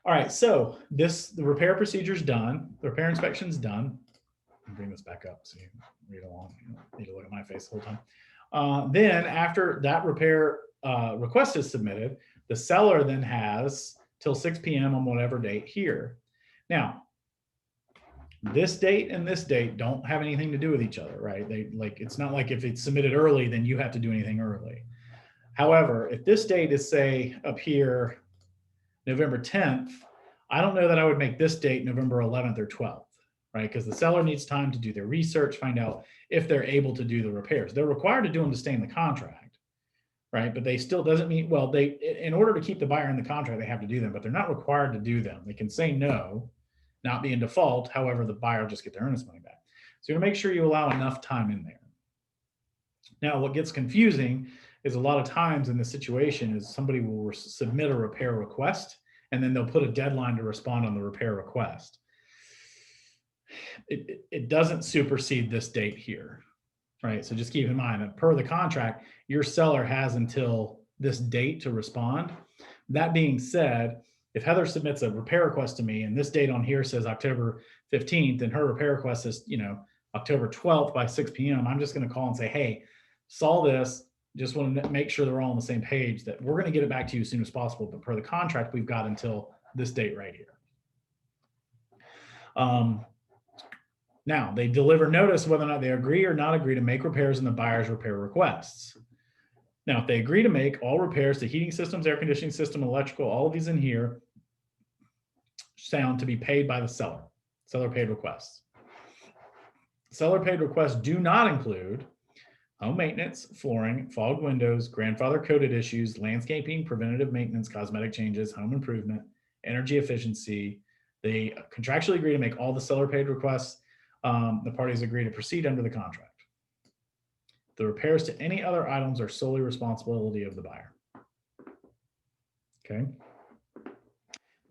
All right, so the repair procedure is done. The repair inspection is done. I'll bring this back up so you can read along. You don't need to look at my face the whole time. Then after that repair request is submitted, the seller then has till 6 p.m. on whatever date here. Now, this date and this date don't have anything to do with each other, right? It's not like if it's submitted early, then you have to do anything early. However, if this date is, say, up here, November 10th, I don't know that I would make this date November 11th or 12th, right? Because the seller needs time to do their research, find out if they're able to do the repairs. They're required to do them to stay in the contract, right? But they still doesn't mean, well, in order to keep the buyer in the contract, they have to do them, but they're not required to do them. They can say no, not be in default. However, the buyer will just get their earnest money back. So you want to make sure you allow enough time in there. Now, what gets confusing is a lot of times in this situation is somebody will submit a repair request and then they'll put a deadline to respond on the repair request. It doesn't supersede this date here, right? So just keep in mind that per the contract, your seller has until this date to respond. That being said, if Heather submits a repair request to me and this date on here says October 15th and her repair request is, October 12th by 6 p.m., I'm just going to call and say, hey, saw this, just want to make sure they're all on the same page, that we're going to get it back to you as soon as possible. But per the contract, we've got until this date right here. Now, they deliver notice whether or not they agree or not agree to make repairs in the buyer's repair requests. Now, if they agree to make all repairs to heating systems, air conditioning system, electrical, all of these in here sound to be paid by the seller. Seller paid requests. Seller paid requests do not include home maintenance, flooring, fogged windows, grandfather coded issues, landscaping, preventative maintenance, cosmetic changes, home improvement, energy efficiency. They contractually agree to make all the seller paid requests. The parties agree to proceed under the contract. The repairs to any other items are solely responsibility of the buyer. Okay.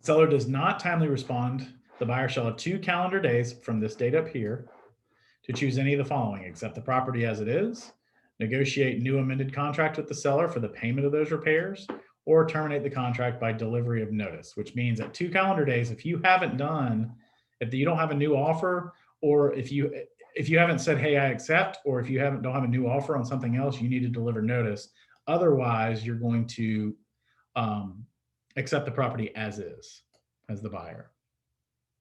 Seller does not timely respond. The buyer shall have 2 calendar days from this date up here to choose any of the following: accept the property as it is, negotiate new amended contract with the seller for the payment of those repairs, or terminate the contract by delivery of notice, which means at 2 calendar days, if you haven't done, if you don't have a new offer, or if you haven't said, hey, I accept, or if you don't have a new offer on something else, you need to deliver notice. Otherwise, you're going to accept the property as is, as the buyer.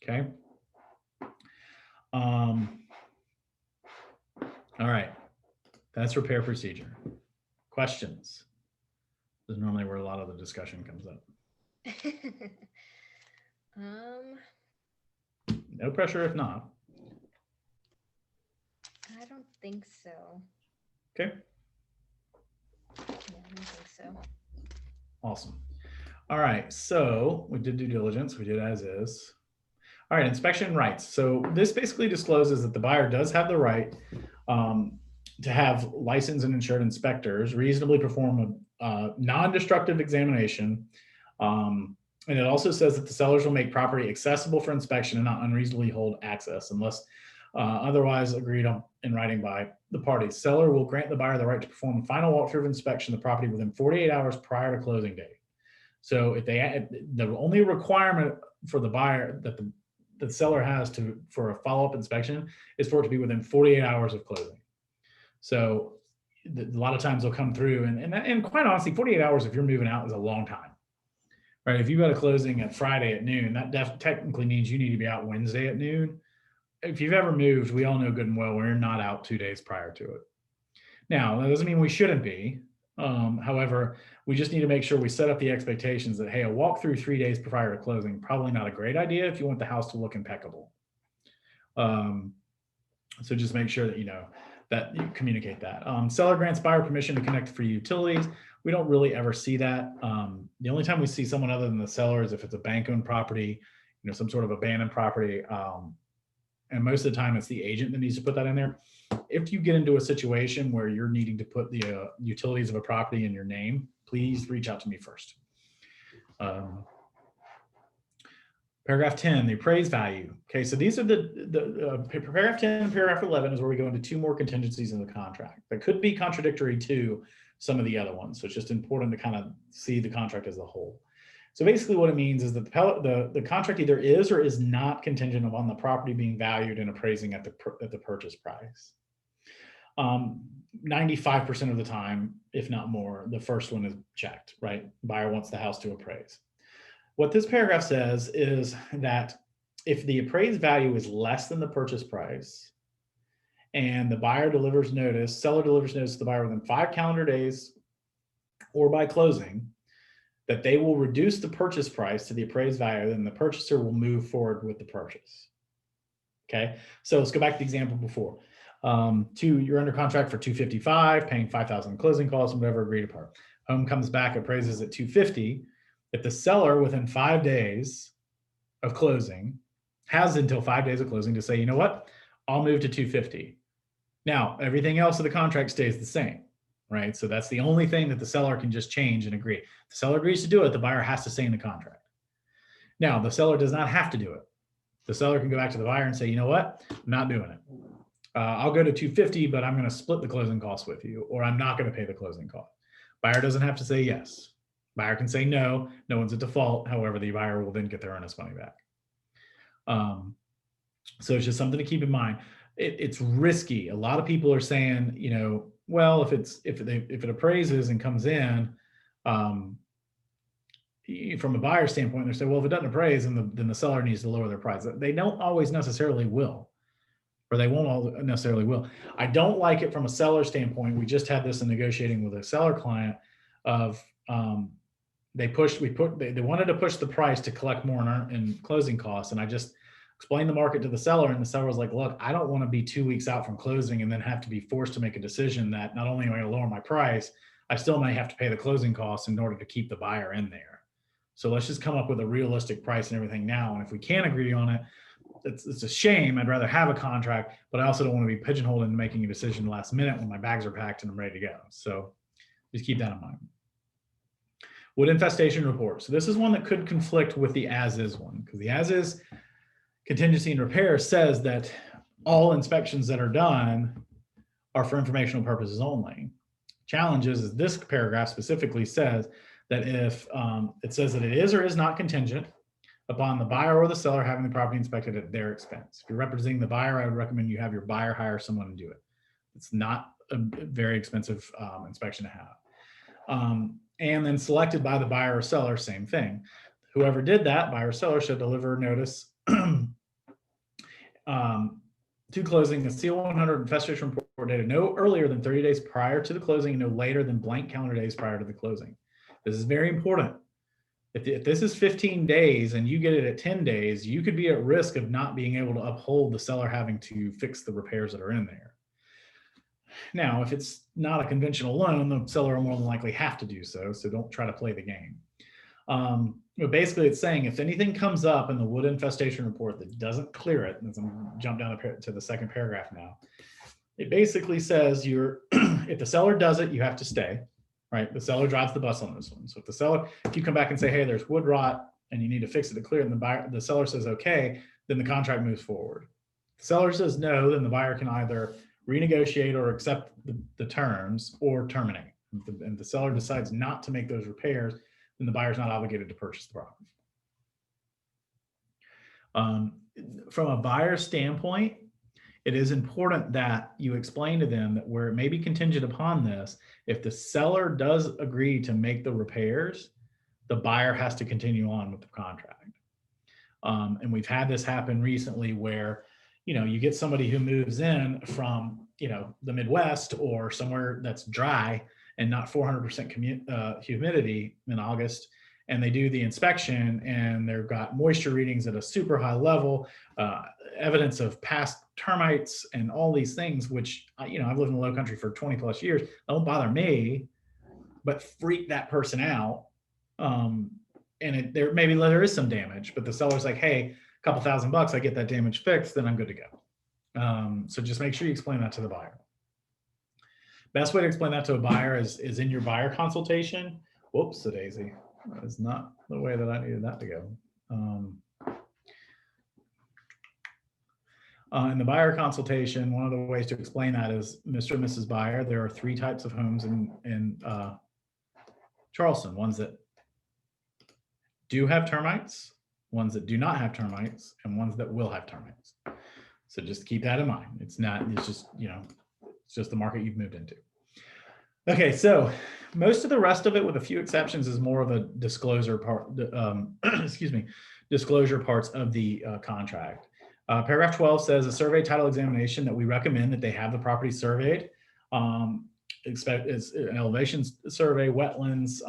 Okay. All right. That's repair procedure. Questions? This is normally where a lot of the discussion comes up. No pressure if not. I don't think so. Okay. Yeah, I don't think so. Awesome. All right. So we did due diligence. We did as is. All right. Inspection rights. So this basically discloses that the buyer does have the right to have licensed and insured inspectors reasonably perform a non-destructive examination. And it also says that the sellers will make property accessible for inspection and not unreasonably hold access unless otherwise agreed on in writing by the parties. Seller will grant the buyer the right to perform a final walkthrough inspection of the property within 48 hours prior to closing date. So if the only requirement for the buyer that the seller has for a follow-up inspection is for it to be within 48 hours of closing. So a lot of times they'll come through and quite honestly, 48 hours if you're moving out is a long time. Right, if you've got a closing at Friday at noon, that technically means you need to be out Wednesday at noon. If you've ever moved, we all know good and well we're not out 2 days prior to it. Now, that doesn't mean we shouldn't be. However, we just need to make sure we set up the expectations that, hey, a walkthrough 3 days prior to closing, probably not a great idea if you want the house to look impeccable. So just make sure that that you communicate that. Seller grants buyer permission to connect for utilities. We don't really ever see that. The only time we see someone other than the seller is if it's a bank-owned property, some sort of abandoned property. And most of the time it's the agent that needs to put that in there. If you get into a situation where you're needing to put the utilities of a property in your name, please reach out to me first. Paragraph 10, the appraised value. Okay, so these are the paragraph 10 and paragraph 11 is where we go into 2 more contingencies in the contract that could be contradictory to some of the other ones. So it's just important to kind of see the contract as a whole. So basically what it means is that the contract either is or is not contingent upon the property being valued and appraising at the purchase price. 95% of the time, if not more, the first one is checked, right? Buyer wants the house to appraise. What this paragraph says is that if the appraised value is less than the purchase price and the seller delivers notice to the buyer within 5 calendar days or by closing, that they will reduce the purchase price to the appraised value, then the purchaser will move forward with the purchase. Okay, so let's go back to the example before. You're under contract for $255,000, paying $5,000 in closing costs, whatever agreed upon. Home comes back, appraises at $250,000. If the seller within 5 days of closing has until 5 days of closing to say, you know what, I'll move to $250,000. Now, everything else of the contract stays the same, right? So that's the only thing that the seller can just change and agree. If the seller agrees to do it, the buyer has to stay in the contract. Now, the seller does not have to do it. The seller can go back to the buyer and say, you know what, I'm not doing it. I'll go to $250,000, but I'm going to split the closing costs with you, or I'm not going to pay the closing cost. Buyer doesn't have to say yes. Buyer can say no, no one's at default. However, the buyer will then get their earnest money back. So it's just something to keep in mind. It's risky. A lot of people are saying, well, if it appraises and comes in, from a buyer standpoint, they're saying, well, if it doesn't appraise, then the seller needs to lower their price. They don't always necessarily will, or they won't all necessarily will. I don't like it from a seller standpoint. We just had this in negotiating with a seller client of, they wanted to push the price to collect more in closing costs. And I just explained the market to the seller, and the seller was like, look, I don't want to be 2 weeks out from closing and then have to be forced to make a decision that not only am I going to lower my price, I still might have to pay the closing costs in order to keep the buyer in there. So let's just come up with a realistic price and everything now. And if we can't agree on it, it's a shame. I'd rather have a contract, but I also don't want to be pigeonholed into making a decision last minute when my bags are packed and I'm ready to go. So just keep that in mind. Wood infestation report. So this is one that could conflict with the as-is one, because the as-is contingency and repair says that all inspections that are done are for informational purposes only. Challenge is this paragraph specifically says that if it says that it is or is not contingent upon the buyer or the seller having the property inspected at their expense. If you're representing the buyer, I would recommend you have your buyer hire someone to do it. It's not a very expensive inspection to have. And then selected by the buyer or seller, same thing. Whoever did that, buyer or seller, should deliver notice to closing, a CO 100 infestation report dated no earlier than 30 days prior to the closing and no later than blank calendar days prior to the closing. This is very important. If this is 15 days and you get it at 10 days, you could be at risk of not being able to uphold the seller having to fix the repairs that are in there. Now, if it's not a conventional loan, the seller will more than likely have to do so. So don't try to play the game. But basically, it's saying if anything comes up in the wood infestation report that doesn't clear it, and I'm going to jump down to the second paragraph now. It basically says if the seller does it, you have to stay, right? The seller drives the bus on this one. So if you come back and say, hey, there's wood rot and you need to fix it to clear it, and the seller says, okay, then the contract moves forward. If the seller says no, then the buyer can either renegotiate or accept the terms or terminate. If the seller decides not to make those repairs, then the buyer's not obligated to purchase the property. From a buyer's standpoint, it is important that you explain to them that where it may be contingent upon this, if the seller does agree to make the repairs, the buyer has to continue on with the contract. And we've had this happen recently where, you get somebody who moves in from, the Midwest or somewhere that's dry and not 400% humidity in August, and they do the inspection and they've got moisture readings at a super high level, evidence of past termites and all these things, which, I've lived in the low country for 20 plus years, don't bother me, but freak that person out. And maybe there is some damage, but the seller's like, hey, a couple $1,000, I get that damage fixed, then I'm good to go. So just make sure you explain that to the buyer. Best way to explain that to a buyer is in your buyer consultation. Whoops, a daisy. That is not the way that I needed that to go. In the buyer consultation, one of the ways to explain that is, Mr. and Mrs. Buyer, there are 3 types of homes in Charleston: ones that do have termites, ones that do not have termites, and ones that will have termites. So just keep that in mind. It's just the market you've moved into. Okay, so most of the rest of it, with a few exceptions, is more of a disclosure part, disclosure parts of the contract. Paragraph 12 says a survey title examination that we recommend that they have the property surveyed. Expect is an elevation survey, wetlands,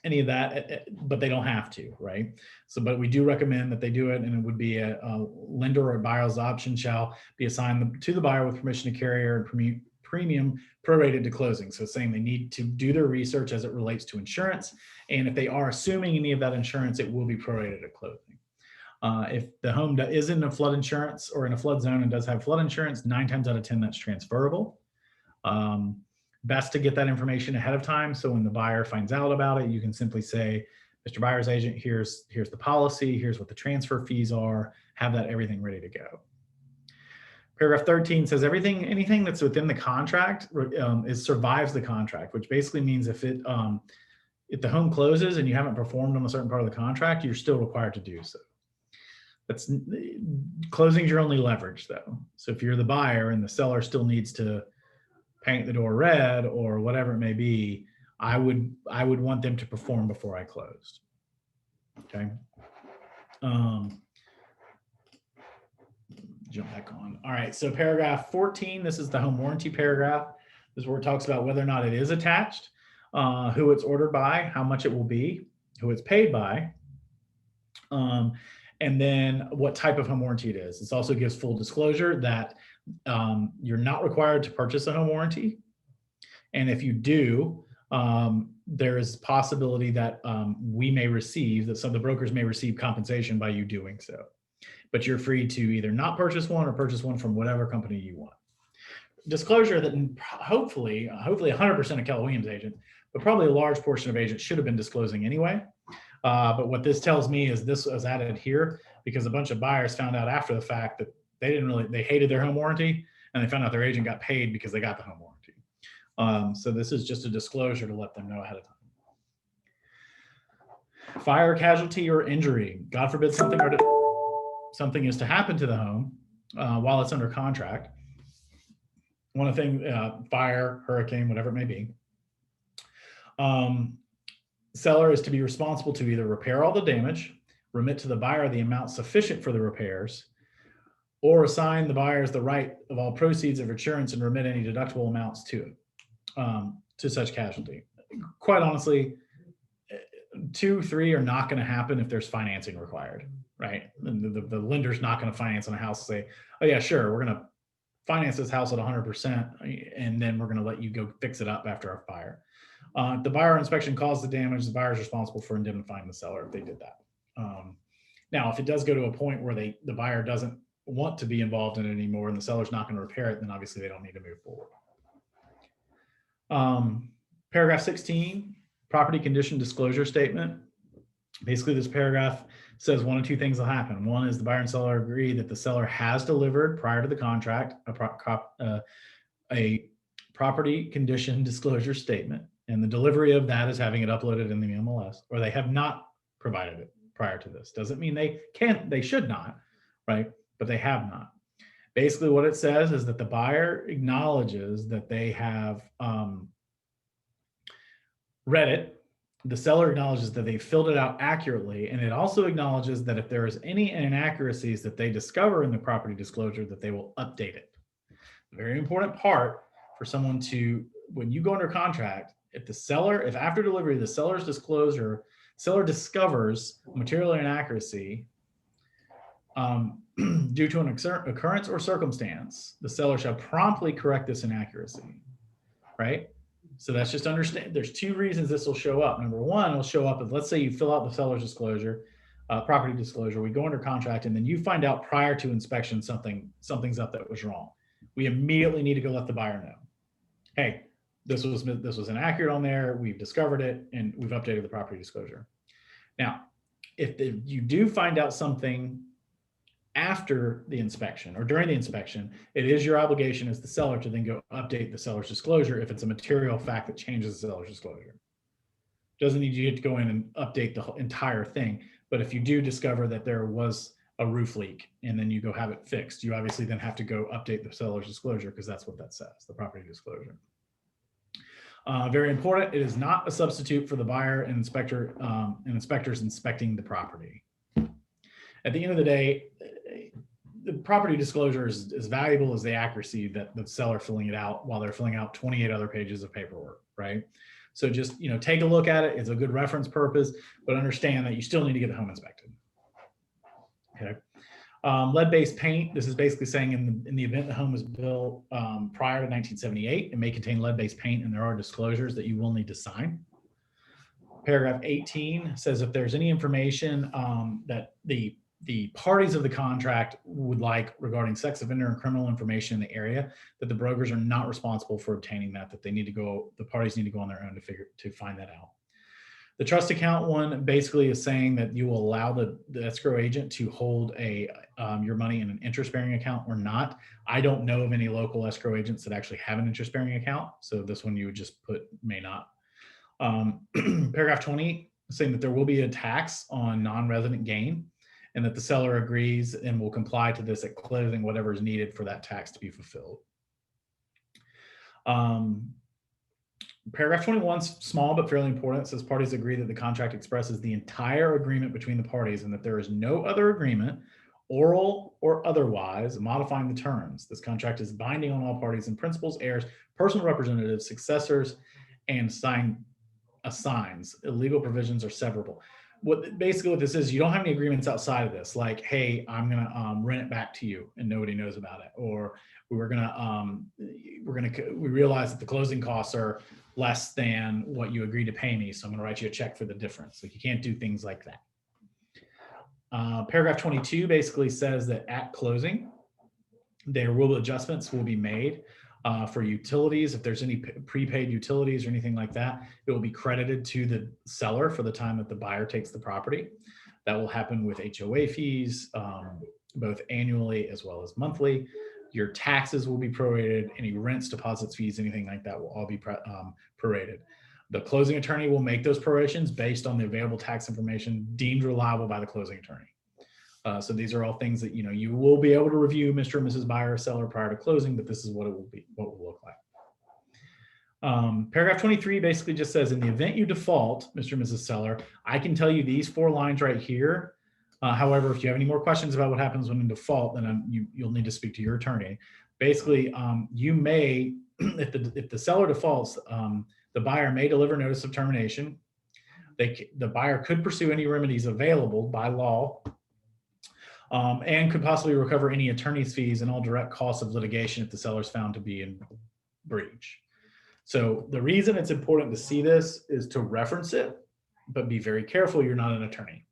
any of that, but they don't have to, right? So, but we do recommend that they do it, and it would be a lender or buyer's option shall be assigned to the buyer with permission to carrier and premium prorated to closing. So saying they need to do their research as it relates to insurance. And if they are assuming any of that insurance, it will be prorated at closing. If the home is in a flood insurance or in a flood zone and does have flood insurance, 9 times out of 10, that's transferable. Best to get that information ahead of time. So when the buyer finds out about it, you can simply say, Mr. Buyer's agent, here's the policy, here's what the transfer fees are, have everything ready to go. Paragraph 13 says anything that's within the contract survives the contract, which basically means if the home closes and you haven't performed on a certain part of the contract, you're still required to do so. Closing's your only leverage, though. So if you're the buyer and the seller still needs to paint the door red or whatever it may be, I would want them to perform before I closed. Okay. Jump back on. All right. So paragraph 14, this is the home warranty paragraph. This is where it talks about whether or not it is attached, who it's ordered by, how much it will be, who it's paid by, and then what type of home warranty it is. This also gives full disclosure that you're not required to purchase a home warranty. And if you do, there is possibility that we may receive, that some of the brokers may receive compensation by you doing so. But you're free to either not purchase one or purchase one from whatever company you want. Disclosure that hopefully 100% of Keller Williams agent, but probably a large portion of agents should have been disclosing anyway. But what this tells me is this was added here because a bunch of buyers found out after the fact that they hated their home warranty, and they found out their agent got paid because they got the home warranty. So this is just a disclosure to let them know ahead of time. Fire, casualty, or injury. God forbid something is to happen to the home while it's under contract. One of the things, fire, hurricane, whatever it may be. Seller is to be responsible to either repair all the damage, remit to the buyer the amount sufficient for the repairs, or assign the buyers the right of all proceeds of insurance and remit any deductible amounts to such casualty. Quite honestly, 2, 3 are not going to happen if there's financing required, right? The lender's not going to finance on a house and say, oh yeah, sure, we're going to finance this house at 100%, and then we're going to let you go fix it up after a fire. The buyer inspection caused the damage, the buyer is responsible for indemnifying the seller if they did that. Now, if it does go to a point where the buyer doesn't want to be involved in it anymore and the seller's not going to repair it, then obviously they don't need to move forward. Paragraph 16, property condition disclosure statement. Basically, this paragraph says one of two things will happen. One is the buyer and seller agree that the seller has delivered prior to the contract a property condition disclosure statement, and the delivery of that is having it uploaded in the MLS, or they have not provided it prior to this. Doesn't mean they can't, they should not, right? But they have not. Basically, what it says is that the buyer acknowledges that they have read it. The seller acknowledges that they filled it out accurately, and it also acknowledges that if there is any inaccuracies that they discover in the property disclosure, that they will update it. A very important part for someone to, when you go under contract, if after delivery the seller discovers material inaccuracy due to an occurrence or circumstance, the seller shall promptly correct this inaccuracy, right? So that's just understand. There's two reasons this will show up. Number one, it'll show up if, let's say you fill out the seller's disclosure, property disclosure, we go under contract, and then you find out prior to inspection something's up that was wrong. We immediately need to go let the buyer know, hey, this was inaccurate on there. We've discovered it and we've updated the property disclosure. Now, if you do find out something after the inspection or during the inspection, it is your obligation as the seller to then go update the seller's disclosure if it's a material fact that changes the seller's disclosure. Doesn't need you to go in and update the entire thing, but if you do discover that there was a roof leak and then you go have it fixed, you obviously then have to go update the seller's disclosure because that's what that says, the property disclosure. Very important, it is not a substitute for the buyer and inspectors inspecting the property. At the end of the day, the property disclosure is as valuable as the accuracy that the seller filling it out while they're filling out 28 other pages of paperwork, right? So just, take a look at it. It's a good reference purpose, but understand that you still need to get the home inspected. Okay. Lead-based paint. This is basically saying in the event the home was built prior to 1978, it may contain lead-based paint, and there are disclosures that you will need to sign. Paragraph 18 says if there's any information that the parties of the contract would like regarding sex offender and criminal information in the area, that the brokers are not responsible for obtaining that the parties need to go on their own to find that out. The trust account one basically is saying that you will allow the escrow agent to hold your money in an interest-bearing account or not. I don't know of any local escrow agents that actually have an interest-bearing account. So this one you would just put may not. Paragraph 20 saying that there will be a tax on non-resident gain, and that the seller agrees and will comply to this at closing, whatever is needed for that tax to be fulfilled. Paragraph 21 is small but fairly important. It says parties agree that the contract expresses the entire agreement between the parties and that there is no other agreement, oral or otherwise, modifying the terms. This contract is binding on all parties and principals, heirs, personal representatives, successors, and assigns. Illegal provisions are severable. Basically what this is, you don't have any agreements outside of this, like, hey, I'm gonna rent it back to you and nobody knows about it, or we realize that the closing costs are less than what you agreed to pay me, so I'm gonna write you a check for the difference. Like, you can't do things like that. Paragraph 22 basically says that at closing, there will be adjustments will be made for utilities. If there's any prepaid utilities or anything like that, it will be credited to the seller for the time that the buyer takes the property. That will happen with HOA fees, both annually as well as monthly. Your taxes will be prorated. Any rents, deposits, fees, anything like that will all be prorated. The closing attorney will make those prorations based on the available tax information deemed reliable by the closing attorney. So these are all things that, you know, you will be able to review, Mr. and Mrs. Buyer or seller, prior to closing, but this is what it will be, what it will look like. Paragraph 23 basically just says, in the event you default, Mr. and Mrs. Seller, I can tell you these 4 lines right here. However, if you have any more questions about what happens when in default, then you'll need to speak to your attorney. Basically, you may, if the seller defaults, the buyer may deliver notice of termination. The buyer could pursue any remedies available by law, and could possibly recover any attorney's fees and all direct costs of litigation if the seller is found to be in breach. So the reason it's important to see this is to reference it, but be very careful you're not an attorney.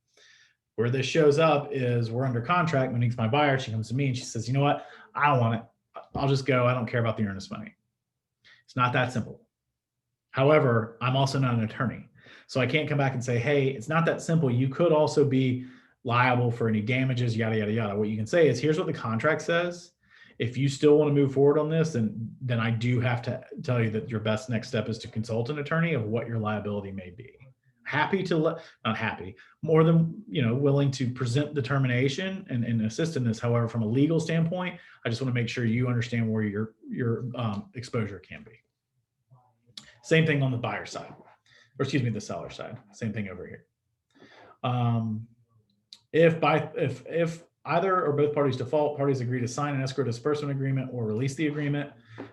Where this shows up is we're under contract. Monique's my buyer. She comes to me and she says, you know what? I don't want it. I'll just go. I don't care about the earnest money. It's not that simple. However, I'm also not an attorney. So I can't come back and say, hey, it's not that simple. You could also be liable for any damages, yada, yada, yada. What you can say is, here's what the contract says. If you still want to move forward on this, then I do have to tell you that your best next step is to consult an attorney of what your liability may be. Happy to not happy, more than, you know, willing to present the termination and assist in this. However, from a legal standpoint, I just want to make sure you understand where your exposure can be. Same thing on the buyer side, or excuse me, the seller side. Same thing over here. If either or both parties default, parties agree to sign an escrow disbursement agreement or release the agreement.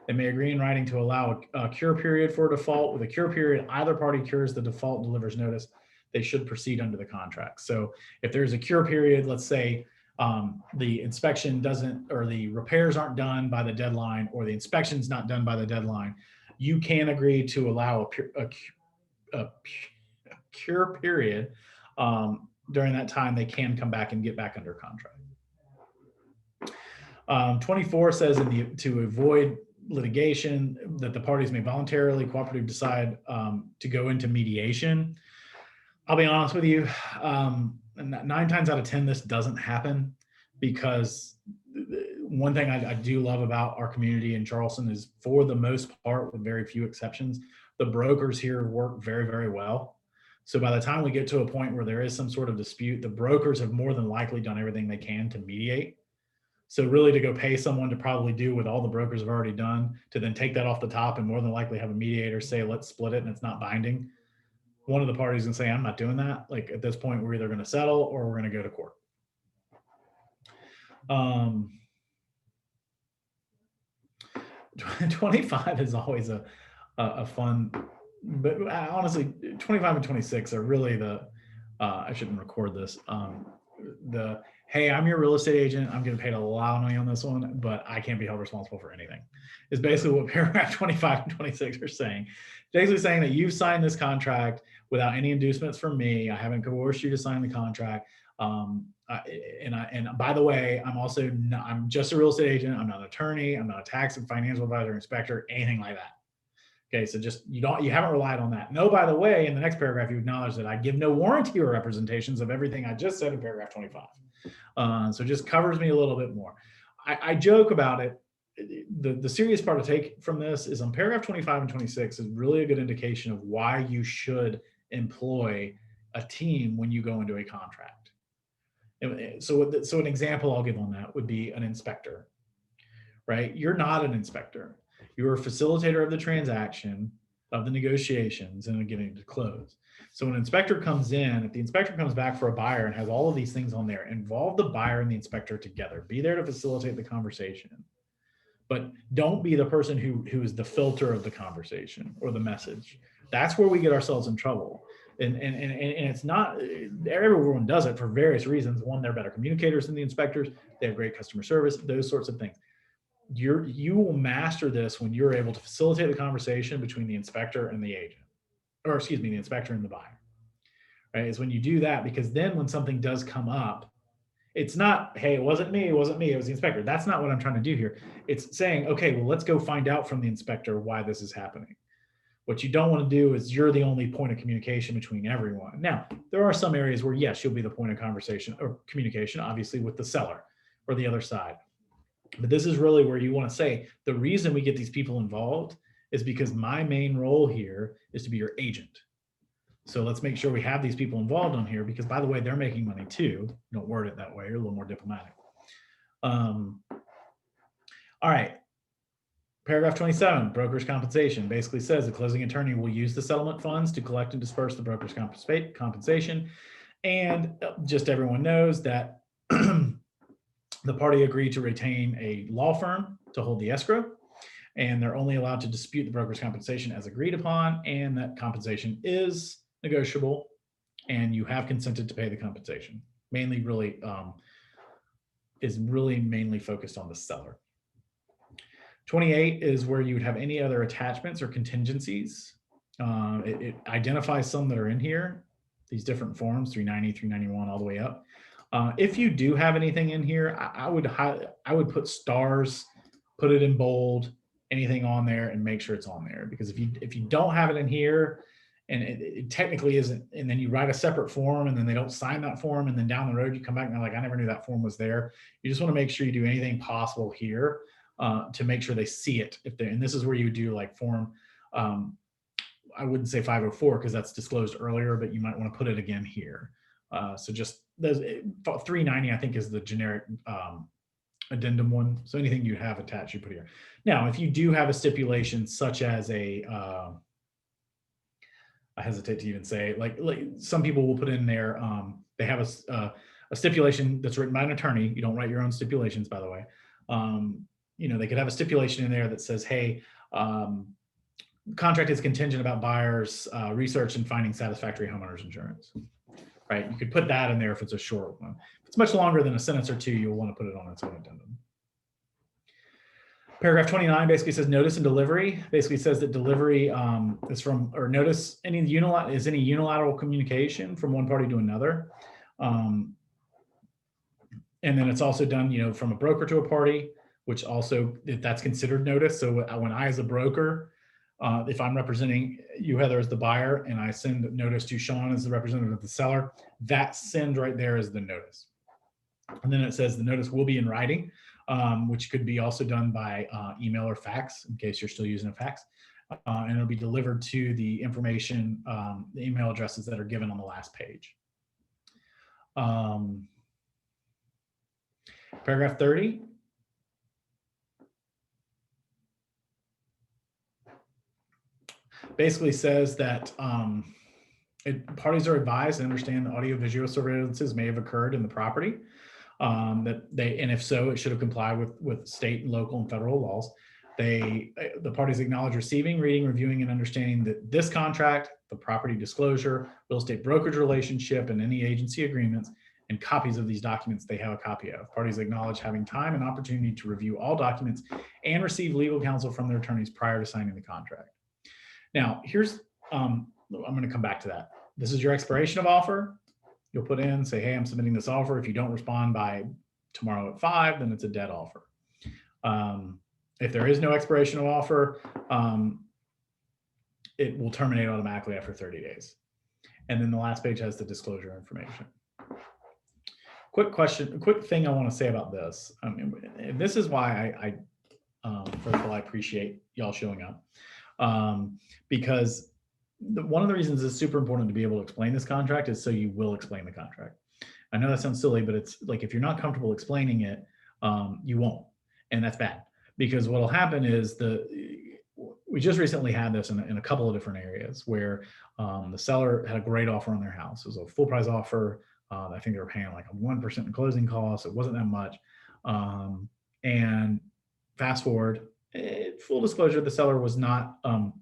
They may agree in writing to allow a cure period for a default. With a cure period, either party cures the default and delivers notice. They should proceed under the contract. So if there's a cure period, let's say the inspection doesn't, or the repairs aren't done by the deadline, or the inspection's not done by the deadline, you can agree to allow a cure period. During that time, they can come back and get back under contract. 24 says to avoid litigation, that the parties may voluntarily cooperatively decide to go into mediation. I'll be honest with you, 9 times out of 10, this doesn't happen, because one thing I do love about our community in Charleston is, for the most part, with very few exceptions, the brokers here work very, very well. So by the time we get to a point where there is some sort of dispute, the brokers have more than likely done everything they can to mediate. So really, to go pay someone to probably do what all the brokers have already done, to then take that off the top and more than likely have a mediator say, let's split it, and it's not binding. One of the parties can say, I'm not doing that. Like, at this point, we're either going to settle or we're going to go to court. 25 is always a fun, but honestly, 25 and 26 are really the, I shouldn't record this. Hey, I'm your real estate agent. I'm getting paid a lot of money on this one, but I can't be held responsible for anything, is basically what paragraph 25 and 26 are saying. Basically saying that you've signed this contract without any inducements from me. I haven't coerced you to sign the contract. And by the way, I'm just a real estate agent. I'm not an attorney. I'm not a tax and financial advisor, inspector, anything like that. Okay, so just you haven't relied on that. No, by the way, in the next paragraph, you acknowledge that I give no warranty or representations of everything I just said in paragraph 25. So it just covers me a little bit more. I joke about it. The serious part to take from this is on paragraph 25 and 26 is really a good indication of why you should employ a team when you go into a contract. So an example I'll give on that would be an inspector, right? You're not an inspector. You're a facilitator of the transaction, of the negotiations, and getting to close. So when an inspector comes in, if the inspector comes back for a buyer and has all of these things on there, involve the buyer and the inspector together. Be there to facilitate the conversation. But don't be the person who is the filter of the conversation or the message. That's where we get ourselves in trouble. And it's not, everyone does it for various reasons. One, they're better communicators than the inspectors. They have great customer service, those sorts of things. You will master this when you're able to facilitate the conversation between the inspector and the agent, or excuse me, the inspector and the buyer, right? Is when you do that, because then when something does come up, it's not, hey, it wasn't me, it was the inspector. That's not what I'm trying to do here. It's saying, okay, well, let's go find out from the inspector why this is happening. What you don't want to do is you're the only point of communication between everyone. Now, there are some areas where, yes, you'll be the point of conversation or communication, obviously, with the seller or the other side. But this is really where you want to say, the reason we get these people involved is because my main role here is to be your agent. So let's make sure we have these people involved on here, because by the way, they're making money too. Don't word it that way, you're a little more diplomatic. All right. Paragraph 27, broker's compensation, basically says the closing attorney will use the settlement funds to collect and disperse the broker's compensation. And just everyone knows that the party agreed to retain a law firm to hold the escrow, and they're only allowed to dispute the broker's compensation as agreed upon, and that compensation is negotiable, and you have consented to pay the compensation. Mainly really mainly focused on the seller. 28 is where you would have any other attachments or contingencies. It identifies some that are in here, these different forms, 390, 391, all the way up. If you do have anything in here, I would put stars, put it in bold, anything on there, and make sure it's on there. Because if you don't have it in here, and it technically isn't, and then you write a separate form, and then they don't sign that form, and then down the road you come back and they're like, I never knew that form was there. You just want to make sure you do anything possible here to make sure they see it. And this is where you do like form, I wouldn't say 504 because that's disclosed earlier, but you might want to put it again here. So just 390, I think, is the generic addendum one. So anything you have attached, you put here. Now, if you do have a stipulation such as a, I hesitate to even say, like some people will put in there, they have a stipulation that's written by an attorney. You don't write your own stipulations, by the way. They could have a stipulation in there that says, hey, contract is contingent about buyers research and finding satisfactory homeowners insurance, right? You could put that in there if it's a short one. If it's much longer than a sentence or two, you'll want to put it on its own addendum. Paragraph 29 basically says notice and delivery. Basically says that delivery is from, or notice any unilateral communication from one party to another. And then it's also done, from a broker to a party, which also, if that's considered notice. So when I, as a broker, if I'm representing you, Heather, as the buyer, and I send notice to Sean as the representative of the seller, that send right there is the notice. And then it says the notice will be in writing, which could be also done by email or fax, in case you're still using a fax. And it'll be delivered to the information, the email addresses that are given on the last page. Paragraph 30. Basically says that parties are advised to understand the audio-visual surveillances may have occurred in the property. And if so, it should have complied with state and local and federal laws. The parties acknowledge receiving, reading, reviewing, and understanding that this contract, the property disclosure, real estate brokerage relationship, and any agency agreements, and copies of these documents they have a copy of. Parties acknowledge having time and opportunity to review all documents and receive legal counsel from their attorneys prior to signing the contract. Now, here's, I'm going to come back to that. This is your expiration of offer. You'll put in, say, hey, I'm submitting this offer. If you don't respond by tomorrow at 5, then it's a dead offer. If there is no expiration of offer, it will terminate automatically after 30 days. And then the last page has the disclosure information. Quick thing I want to say about this. And this is why first of all, I appreciate y'all showing up. Because one of the reasons it's super important to be able to explain this contract is so you will explain the contract. I know that sounds silly, but it's like, if you're not comfortable explaining it, you won't. And that's bad, because what'll happen is we just recently had this in a couple of different areas where the seller had a great offer on their house. It was a full price offer. I think they were paying like a 1% in closing costs. It wasn't that much. And fast forward, full disclosure, the seller was not a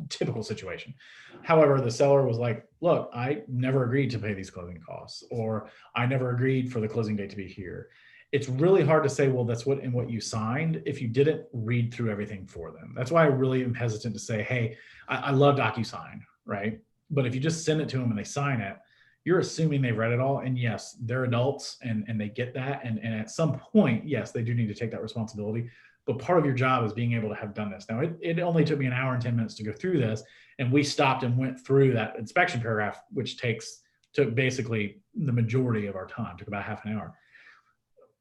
typical situation. However, the seller was like, look, I never agreed to pay these closing costs, or I never agreed for the closing date to be here. It's really hard to say, well, that's what you signed, if you didn't read through everything for them. That's why I really am hesitant to say, hey, I love DocuSign, right? But if you just send it to them and they sign it, you're assuming they've read it all. And yes, they're adults and they get that. And at some point, yes, they do need to take that responsibility. But part of your job is being able to have done this. Now, it only took me an hour and 10 minutes to go through this. And we stopped and went through that inspection paragraph, which took basically the majority of our time, took about half an hour.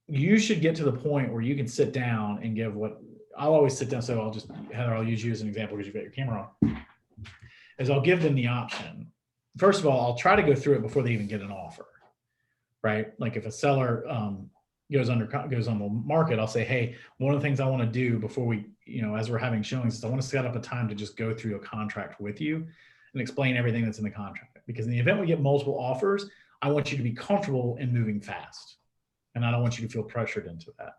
You should get to the point where you can sit down and give what I'll always sit down. So Heather, I'll use you as an example because you've got your camera on. Is I'll give them the option. First of all, I'll try to go through it before they even get an offer, right? Like if a seller goes on the market, I'll say, hey, one of the things I want to do before we, as we're having showings is I want to set up a time to just go through a contract with you and explain everything that's in the contract. Because in the event we get multiple offers, I want you to be comfortable in moving fast. And I don't want you to feel pressured into that.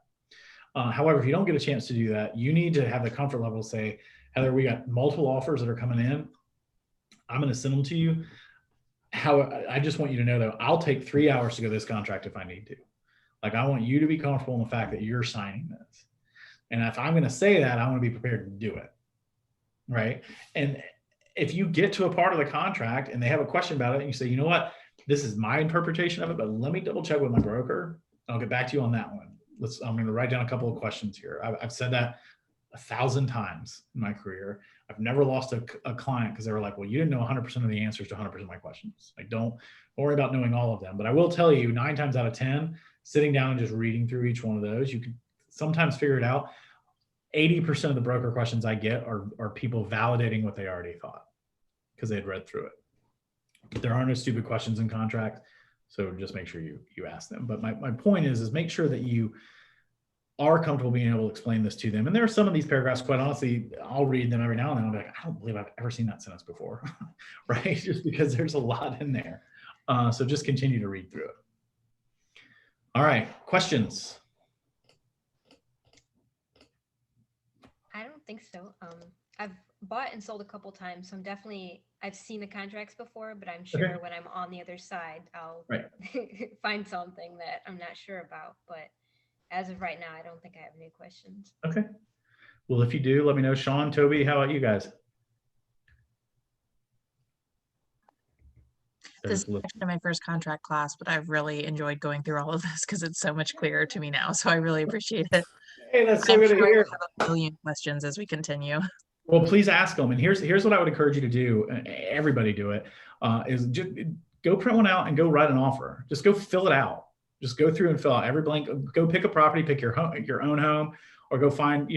However, if you don't get a chance to do that, you need to have the comfort level to say, Heather, we got multiple offers that are coming in. I'm going to send them to you. I just want you to know that I'll take 3 hours to go this contract if I need to. Like, I want you to be comfortable in the fact that you're signing this. And if I'm going to say that, I want to be prepared to do it. Right. And if you get to a part of the contract and they have a question about it and you say, you know what, this is my interpretation of it, but let me double check with my broker. I'll get back to you on that one. I'm going to write down a couple of questions here. I've said that 1,000 times in my career. I've never lost a client because they were like, well, you didn't know 100% of the answers to 100% of my questions. Like, don't worry about knowing all of them. But I will tell you 9 times out of 10, sitting down and just reading through each one of those, you can sometimes figure it out. 80% of the broker questions I get are people validating what they already thought because they had read through it. But there are no stupid questions in contract. So just make sure you ask them. But my point is make sure that you are comfortable being able to explain this to them. And there are some of these paragraphs, quite honestly, I'll read them every now and then. I'll be like, I don't believe I've ever seen that sentence before, right? Just because there's a lot in there. So just continue to read through it. All right, questions? I don't think so. I've bought and sold a couple times, so I've seen the contracts before, but I'm sure when I'm on the other side, I'll find something that I'm not sure about. But as of right now, I don't think I have any questions. Okay. Well, if you do, let me know. Sean, Toby, how about you guys? This is actually my first contract class, but I've really enjoyed going through all of this because it's so much clearer to me now. So I really appreciate it. Hey, that's so good to hear. I have a million questions as we continue. Well, please ask them. And here's what I would encourage you to do. Everybody do it. Is just go print one out and go write an offer. Just go fill it out. Just go through and fill out every blank. Go pick a property, pick your own home, or go find,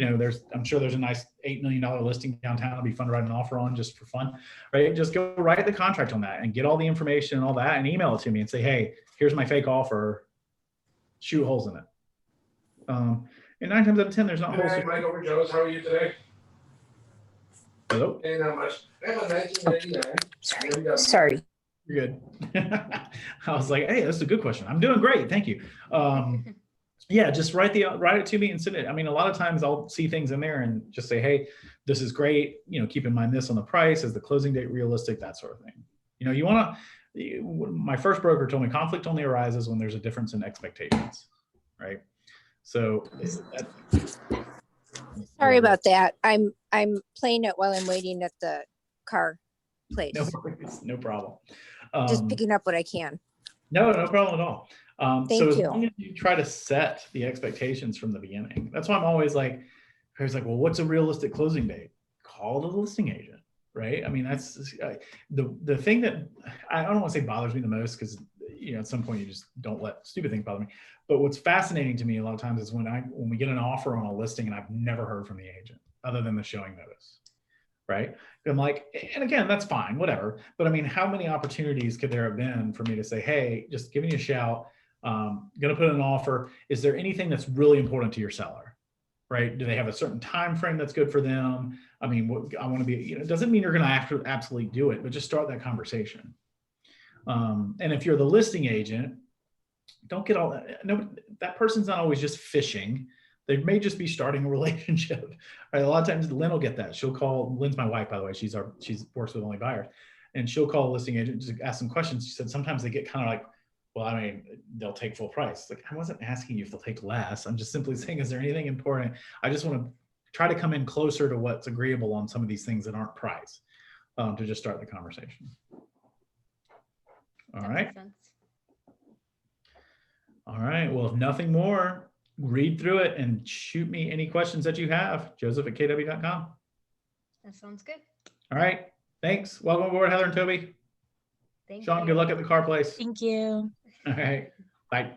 I'm sure there's a nice $8 million listing downtown. It'll be fun to write an offer on just for fun, right? Just go write the contract on that and get all the information and all that and email it to me and say, hey, here's my fake offer. Shoot holes in it. And 9 times out of 10, there's not holes. Hi, Mike over Joe's. How are you today? Hello? Hey, not much. I have a 1999. Sorry. You're good. I was like, hey, that's a good question. I'm doing great. Thank you. Yeah, just write it to me and send it. I mean, a lot of times I'll see things in there and just say, hey, this is great. Keep in mind this on the price. Is the closing date realistic? That sort of thing. You want to, my first broker told me conflict only arises when there's a difference in expectations, right? So Sorry about that. I'm playing it while I'm waiting at the car place. No problem. Just picking up what I can. No problem at all. Thank so as you. long as you try to set the expectations from the beginning, that's why I'm always like, well, what's a realistic closing date? Call the listing agent, right? I mean, that's the thing that I don't want to say bothers me the most, because at some point you just don't let stupid things bother me. But what's fascinating to me a lot of times is when we get an offer on a listing and I've never heard from the agent other than the showing notice, right? I'm like, and again, that's fine, whatever. But I mean, how many opportunities could there have been for me to say, hey, just giving you a shout, going to put in an offer. Is there anything that's really important to your seller, right? Do they have a certain time frame that's good for them? I mean, I want to be, it doesn't mean you're going to absolutely do it, but just start that conversation. And if you're the listing agent, don't get all that. No, that person's not always just fishing. They may just be starting a relationship. Right? A lot of times Lynn will get that. She'll call, Lynn's my wife, by the way. She works with only buyers. And she'll call a listing agent, just ask some questions. She said, sometimes they get kind of like, well, I mean, they'll take full price. Like, I wasn't asking you if they'll take less. I'm just simply saying, is there anything important? I just want to try to come in closer to what's agreeable on some of these things that aren't price, to just start the conversation. All right. All right. Well, if nothing more, read through it and shoot me any questions that you have. Joseph@kw.com. That sounds good. All right. Thanks. Welcome aboard, Heather and Toby. Thank Sean, you. good luck at the car place. Thank you. All right. Bye.